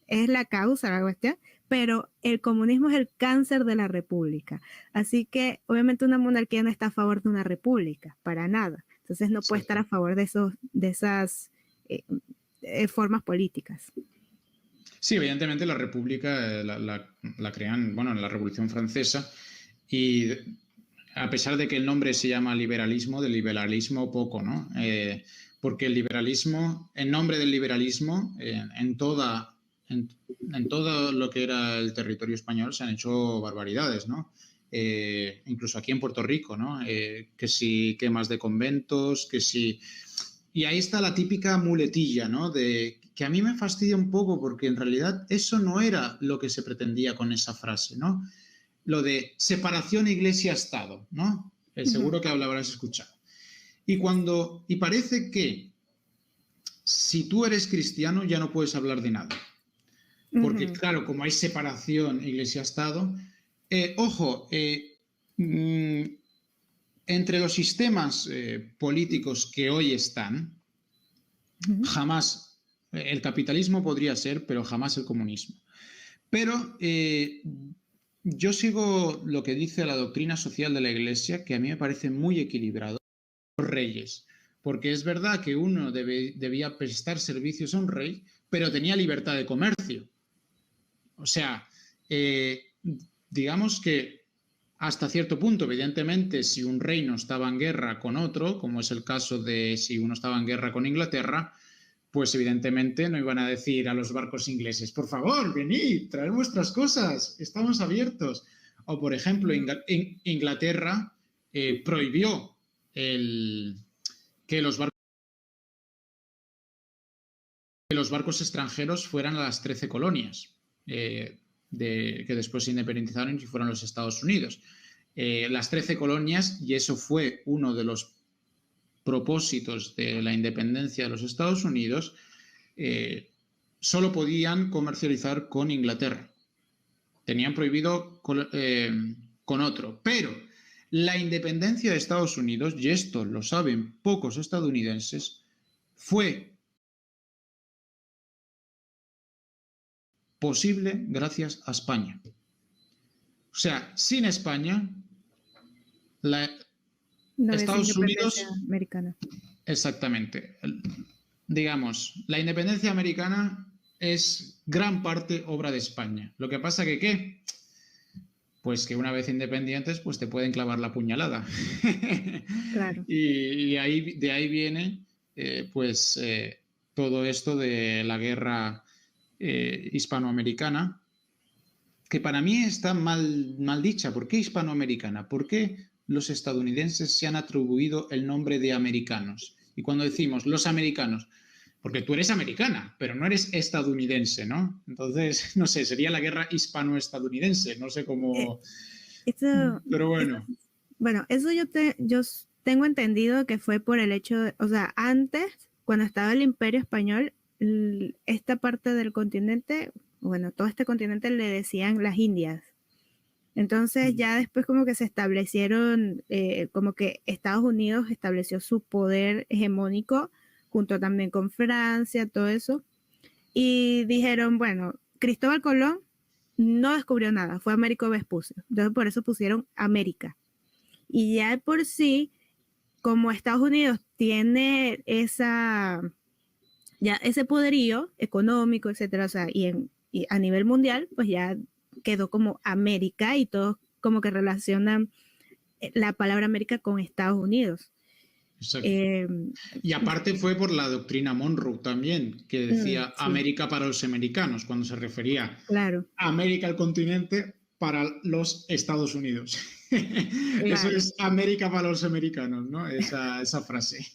es la causa, la cuestión, pero el comunismo es el cáncer de la república. Así que obviamente una monarquía no está a favor de una república, para nada. Entonces no puede estar a favor de esas formas políticas. Sí, evidentemente la república la crean, bueno, en la Revolución Francesa, y a pesar de que el nombre se llama liberalismo, del liberalismo poco, ¿no? Porque el liberalismo, en nombre del liberalismo, en todo lo que era el territorio español se han hecho barbaridades, ¿no? Incluso aquí en Puerto Rico, ¿no? Que si quemas de conventos, que si... Y ahí está la típica muletilla, ¿no? Que a mí me fastidia un poco porque en realidad eso no era lo que se pretendía con esa frase, ¿no? Lo de separación iglesia-estado, ¿no? Seguro que lo habrás escuchado. Y parece que si tú eres cristiano ya no puedes hablar de nada. Porque, claro, como hay separación iglesia-estado, entre los sistemas políticos que hoy están, jamás el capitalismo podría ser, pero jamás el comunismo. Pero yo sigo lo que dice la doctrina social de la Iglesia, que a mí me parece muy equilibrado, los reyes. Porque es verdad que uno debía prestar servicios a un rey, pero tenía libertad de comercio. O sea, digamos que hasta cierto punto, evidentemente, si un reino estaba en guerra con otro, como es el caso de si uno estaba en guerra con Inglaterra, pues evidentemente no iban a decir a los barcos ingleses, por favor, venid, traed vuestras cosas, estamos abiertos. O, por ejemplo, Inglaterra prohibió que los barcos extranjeros fueran a las 13 colonias que después se independizaron y fueron los Estados Unidos. Las 13 colonias, y eso fue uno de los propósitos de la independencia de los Estados Unidos, solo podían comercializar con Inglaterra. Tenían prohibido con otro. Pero la independencia de Estados Unidos, y esto lo saben pocos estadounidenses, fue posible gracias a España. O sea, sin España, Estados Unidos... americana. Exactamente. Digamos, la independencia americana es gran parte obra de España. Lo que pasa que, ¿qué? Pues que una vez independientes, pues te pueden clavar la puñalada. Claro. Y de ahí viene, todo esto de la guerra hispanoamericana, que para mí está mal dicha. ¿Por qué hispanoamericana? ¿Por qué los estadounidenses se han atribuido el nombre de americanos? Y cuando decimos los americanos, porque tú eres americana, pero no eres estadounidense, ¿no? Entonces, no sé, sería la guerra hispano-estadounidense, no sé cómo... pero bueno. Eso yo tengo entendido que fue por el hecho de, o sea, antes, cuando estaba el Imperio Español, esta parte del continente, bueno, todo este continente le decían las Indias. Entonces ya después como que se establecieron, como que Estados Unidos estableció su poder hegemónico junto también con Francia, todo eso. Y dijeron, bueno, Cristóbal Colón no descubrió nada, fue Américo Vespucio. Entonces por eso pusieron América. Y ya de por sí, como Estados Unidos tiene ya ese poderío económico, etcétera, o sea, y a nivel mundial, pues ya quedó como América y todos como que relacionan la palabra América con Estados Unidos. Y aparte fue por la doctrina Monroe también, que decía sí. América para los americanos, cuando se refería a América, el continente, para los Estados Unidos. Claro. Eso es América para los americanos, ¿no? Esa frase.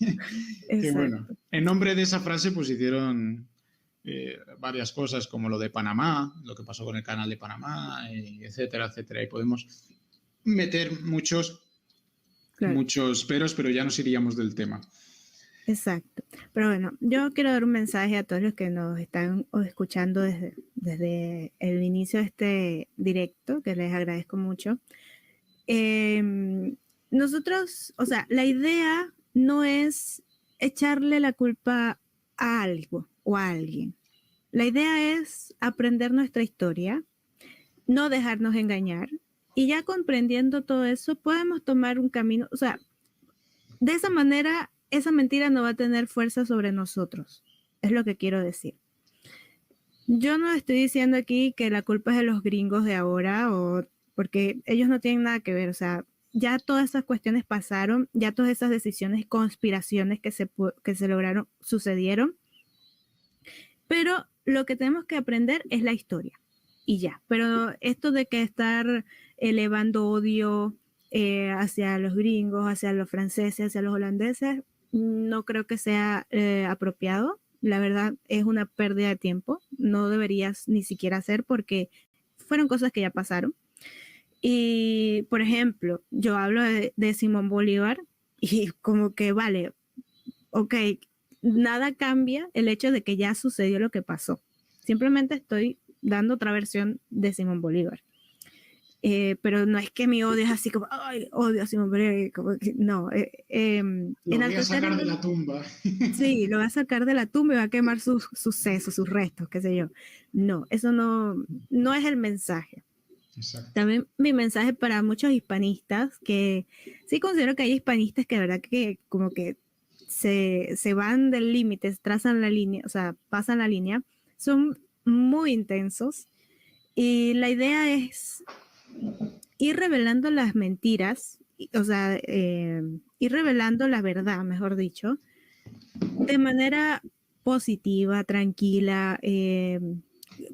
Que bueno, en nombre de esa frase pues hicieron varias cosas, como lo de Panamá, lo que pasó con el canal de Panamá, etcétera, etcétera. Y podemos meter muchos peros, pero ya nos iríamos del tema. Exacto. Pero bueno, yo quiero dar un mensaje a todos los que nos están escuchando desde el inicio de este directo, que les agradezco mucho. Nosotros, o sea, la idea no es echarle la culpa a algo o a alguien. La idea es aprender nuestra historia, no dejarnos engañar, y ya comprendiendo todo eso podemos tomar un camino, o sea, de esa manera esa mentira no va a tener fuerza sobre nosotros, es lo que quiero decir. Yo no estoy diciendo aquí que la culpa es de los gringos de ahora, porque ellos no tienen nada que ver, o sea, ya todas esas cuestiones pasaron, ya todas esas decisiones, conspiraciones que se lograron, sucedieron, pero lo que tenemos que aprender es la historia y ya. Pero esto de que estar elevando odio hacia los gringos, hacia los franceses, hacia los holandeses, no creo que sea apropiado. La verdad es una pérdida de tiempo. No deberías ni siquiera hacer porque fueron cosas que ya pasaron. Y, por ejemplo, yo hablo de Simón Bolívar y como que vale, ok, nada cambia el hecho de que ya sucedió lo que pasó. Simplemente estoy dando otra versión de Simón Bolívar. Pero no es que mi odio es así como, ay, odio a Simón Bolívar. Como que, no. Lo voy a sacar de la tumba. Sí, lo va a sacar de la tumba y va a quemar sus sesos, sus restos, qué sé yo. No, eso no es el mensaje. Exacto. También mi mensaje para muchos hispanistas, que sí considero que hay hispanistas que de verdad que como que se van del límite, trazan la línea, o sea, pasan la línea, son muy intensos y la idea es ir revelando las mentiras, o sea, ir revelando la verdad, mejor dicho, de manera positiva, tranquila,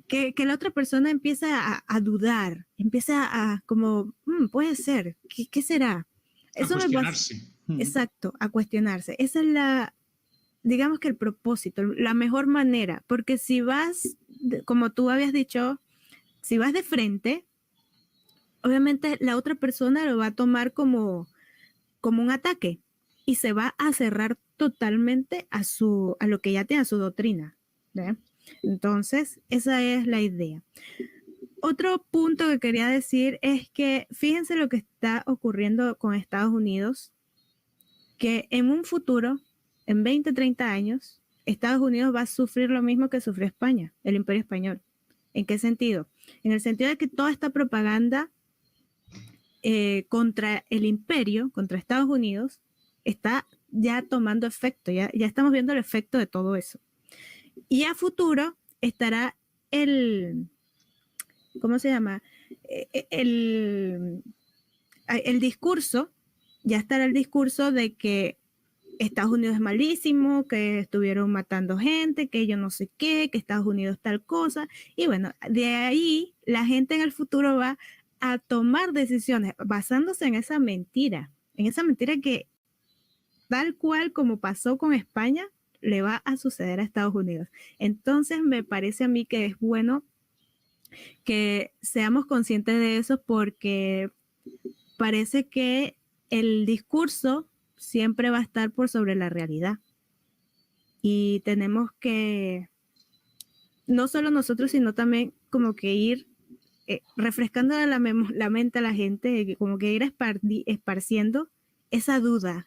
que la otra persona empieza a dudar, empieza a como, puede ser, ¿qué será? A Eso me pasa, cuestionarse. exacto, a cuestionarse. Esa es digamos que el propósito, la mejor manera, porque si vas, como tú habías dicho, si vas de frente, obviamente la otra persona lo va a tomar como un ataque y se va a cerrar totalmente a lo que ya tiene, a su doctrina. ¿Ve? Entonces, esa es la idea. Otro punto que quería decir es que fíjense lo que está ocurriendo con Estados Unidos, que en un futuro, en 20, 30 años, Estados Unidos va a sufrir lo mismo que sufrió España, el Imperio Español. ¿En qué sentido? En el sentido de que toda esta propaganda contra el imperio, contra Estados Unidos, está ya tomando efecto, ya estamos viendo el efecto de todo eso. Y a futuro estará ¿cómo se llama? El discurso, ya estará el discurso de que Estados Unidos es malísimo, que estuvieron matando gente, que yo no sé qué, que Estados Unidos tal cosa. Y bueno, de ahí la gente en el futuro va a tomar decisiones basándose en esa mentira que tal cual como pasó con España, le va a suceder a Estados Unidos. Entonces me parece a mí que es bueno que seamos conscientes de eso porque parece que el discurso siempre va a estar por sobre la realidad. Y tenemos que, no solo nosotros, sino también como que ir refrescando la mente a la gente, como que ir esparciendo esa duda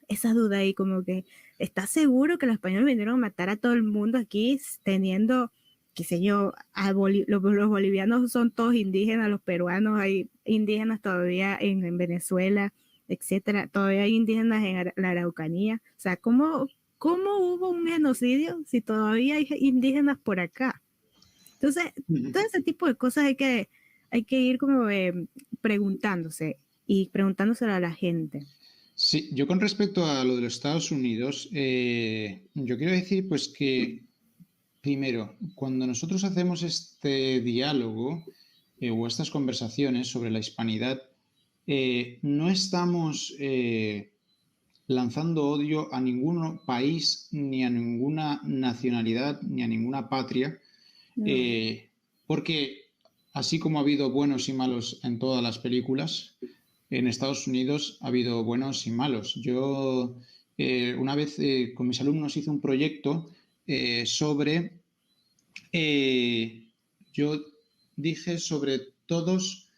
y como que, ¿estás seguro que los españoles vinieron a matar a todo el mundo aquí teniendo, qué sé yo, los bolivianos son todos indígenas, los peruanos hay indígenas todavía en Venezuela, etcétera, todavía hay indígenas en la Araucanía? O sea, ¿cómo hubo un genocidio si todavía hay indígenas por acá? Entonces, todo ese tipo de cosas hay que ir como preguntándose a la gente. Sí, yo con respecto a lo de los Estados Unidos, yo quiero decir pues que, primero, cuando nosotros hacemos este diálogo o estas conversaciones sobre la hispanidad, no estamos lanzando odio a ningún país, ni a ninguna nacionalidad, ni a ninguna patria, porque así como ha habido buenos y malos en todas las películas, en Estados Unidos ha habido buenos y malos. Yo una vez con mis alumnos hice un proyecto sobre, yo dije sobre todos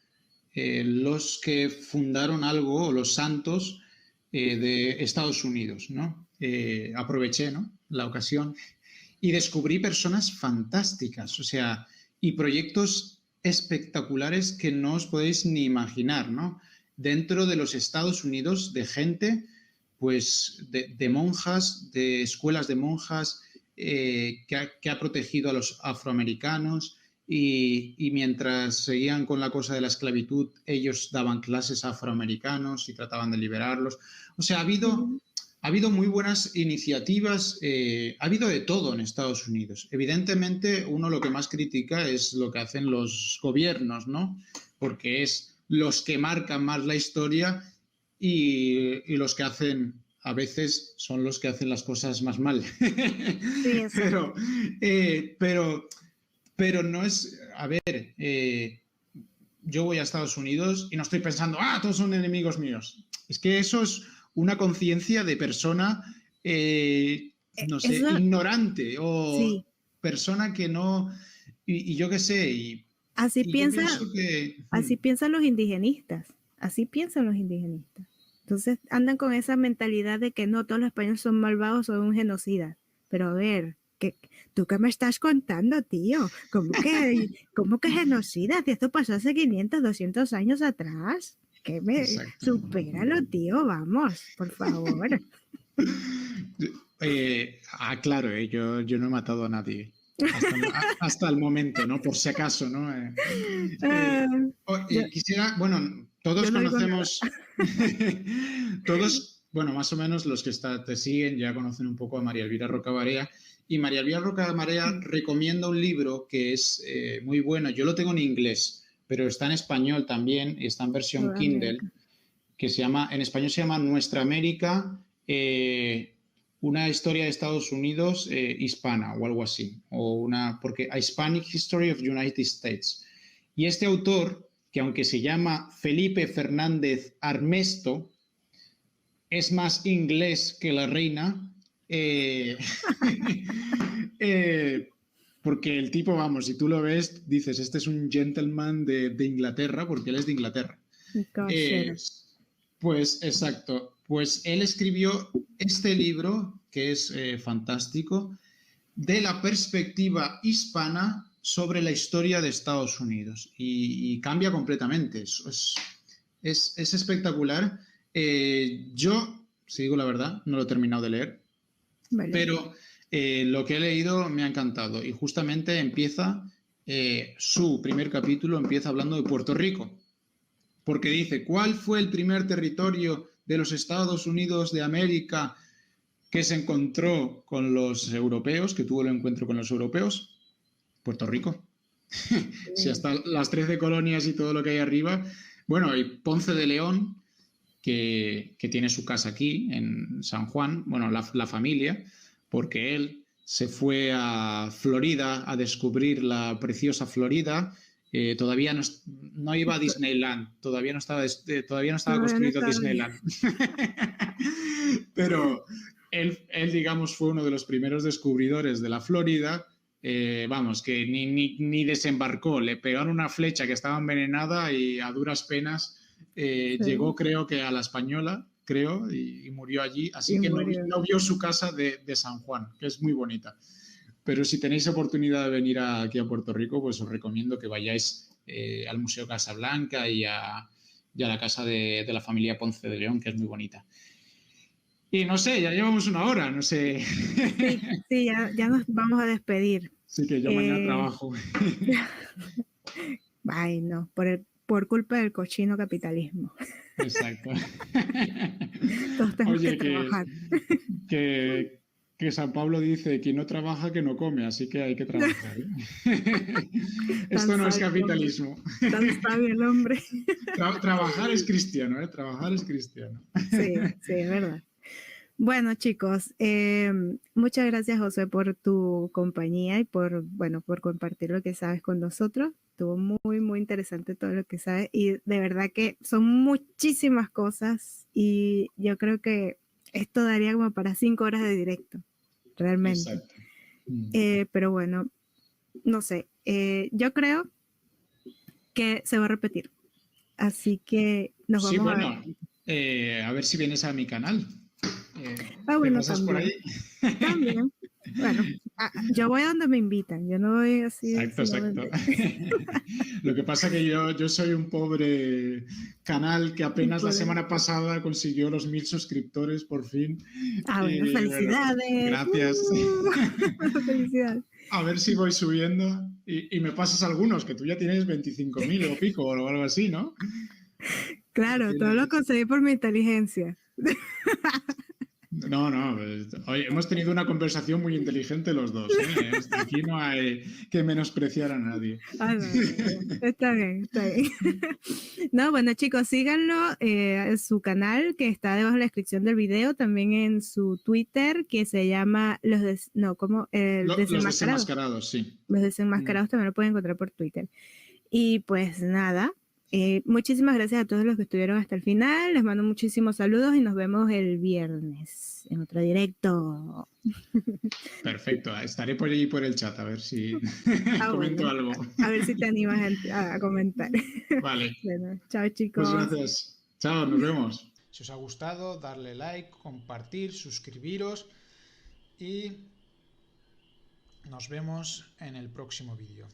los que fundaron algo, o los santos de Estados Unidos, ¿no? Aproveché, ¿no?, la ocasión y descubrí personas fantásticas, o sea, y proyectos espectaculares que no os podéis ni imaginar, ¿no? Dentro de los Estados Unidos, de gente, pues, de monjas, de escuelas de monjas, que ha protegido a los afroamericanos y mientras seguían con la cosa de la esclavitud, ellos daban clases a afroamericanos y trataban de liberarlos. O sea, ha habido muy buenas iniciativas, ha habido de todo en Estados Unidos. Evidentemente, uno lo que más critica es lo que hacen los gobiernos, ¿no? Porque es los que marcan más la historia y los que hacen, a veces, son los que hacen las cosas más mal. Sí, pero no es, a ver, yo voy a Estados Unidos y no estoy pensando, todos son enemigos míos. Es que eso es una conciencia de persona, no sé, ignorante o sí. persona que no, y yo qué sé, así yo pienso que... piensan los indigenistas, Entonces andan con esa mentalidad de que no, todos los españoles son malvados, son un genocida. Pero a ver, ¿tú qué me estás contando, tío? ¿Cómo que genocida? Si esto pasó hace 500, 200 años atrás. Supéralo, tío, vamos, por favor. Claro, yo no he matado a nadie. Hasta el momento, ¿no? Por si acaso, ¿no? Quisiera, bueno, todos conocemos, bueno, más o menos los que te siguen ya conocen un poco a María Elvira Rocabarea. Y María Elvira Rocabarea recomienda un libro que es muy bueno. Yo lo tengo en inglés, pero está en español también, y está en versión Kindle, que se llama, en español se llama Nuestra América, una historia de Estados Unidos hispana o algo así, porque A Hispanic History of the United States. Y este autor, que aunque se llama Felipe Fernández Armesto, es más inglés que la reina, porque el tipo, vamos, si tú lo ves, dices, este es un gentleman de Inglaterra, porque él es de Inglaterra. Pues exacto, pues él escribió este libro, que es fantástico, de la perspectiva hispana sobre la historia de Estados Unidos, y cambia completamente, es espectacular. Yo, si digo la verdad, no lo he terminado de leer, pero lo que he leído me ha encantado, y justamente empieza, su primer capítulo empieza hablando de Puerto Rico, porque dice, ¿cuál fue el primer territorio de los Estados Unidos de América que se encontró con los europeos, que tuvo el encuentro con los europeos? Puerto Rico. Si hasta las 13 colonias y todo lo que hay arriba. Bueno, y Ponce de León, que tiene su casa aquí, en San Juan, bueno, la familia, porque él se fue a Florida a descubrir la preciosa Florida. Todavía no iba a Disneyland, todavía no estaba construido Disneyland. Pero él, digamos, fue uno de los primeros descubridores de la Florida. Vamos, que ni desembarcó, le pegaron una flecha que estaba envenenada y a duras penas llegó, creo que a la Española, y murió allí. Así que no vio su casa de San Juan, que es muy bonita. Pero si tenéis oportunidad de venir aquí a Puerto Rico, pues os recomiendo que vayáis al Museo Casablanca y a la casa de la familia Ponce de León, que es muy bonita. Y no sé, ya llevamos una hora, no sé. Sí, ya nos vamos a despedir. Sí, que yo mañana trabajo. Ay, no, por culpa del cochino capitalismo. Exacto. Todos tenemos que trabajar. Que San Pablo dice, quien no trabaja, que no come, así que hay que trabajar. Esto no es capitalismo. Tan sabio el hombre. Trabajar es cristiano, ¿eh? Trabajar es cristiano. Sí, es verdad. Bueno, chicos, muchas gracias, José, por tu compañía y por compartir lo que sabes con nosotros. Estuvo muy, muy interesante todo lo que sabes y de verdad que son muchísimas cosas y yo creo que esto daría como para 5 horas de directo, realmente. Exacto. Pero bueno, no sé, yo creo que se va a repetir. Así que nos vamos a ver. A ver si vienes a mi canal. Bueno, pasas por ahí? También. Bueno, yo voy a donde me invitan, yo no voy así. Exacto. Lo que pasa que yo soy un pobre canal que apenas la semana pasada consiguió los 1000 suscriptores por fin. Bueno, felicidades. Bueno, gracias. Felicidades. A ver si voy subiendo y me pasas algunos, que tú ya tienes 25.000 o pico o algo así, ¿no? Claro, todo lo conseguí por mi inteligencia. No, hoy hemos tenido una conversación muy inteligente los dos, ¿eh? Aquí no hay que menospreciar a nadie. No. Está bien. No, bueno, chicos, síganlo en su canal que está debajo de la descripción del video, también en su Twitter que se llama Los Desenmascarados, sí. Los Desenmascarados también lo pueden encontrar por Twitter. Y pues nada, muchísimas gracias a todos los que estuvieron hasta el final. Les mando muchísimos saludos y nos vemos el viernes en otro directo. Perfecto, estaré por allí por el chat a ver si comento algo. A ver si te animas a comentar. Vale. Bueno, chao, chicos. Pues gracias. Chao, nos vemos. Si os ha gustado, darle like, compartir, suscribiros y nos vemos en el próximo vídeo.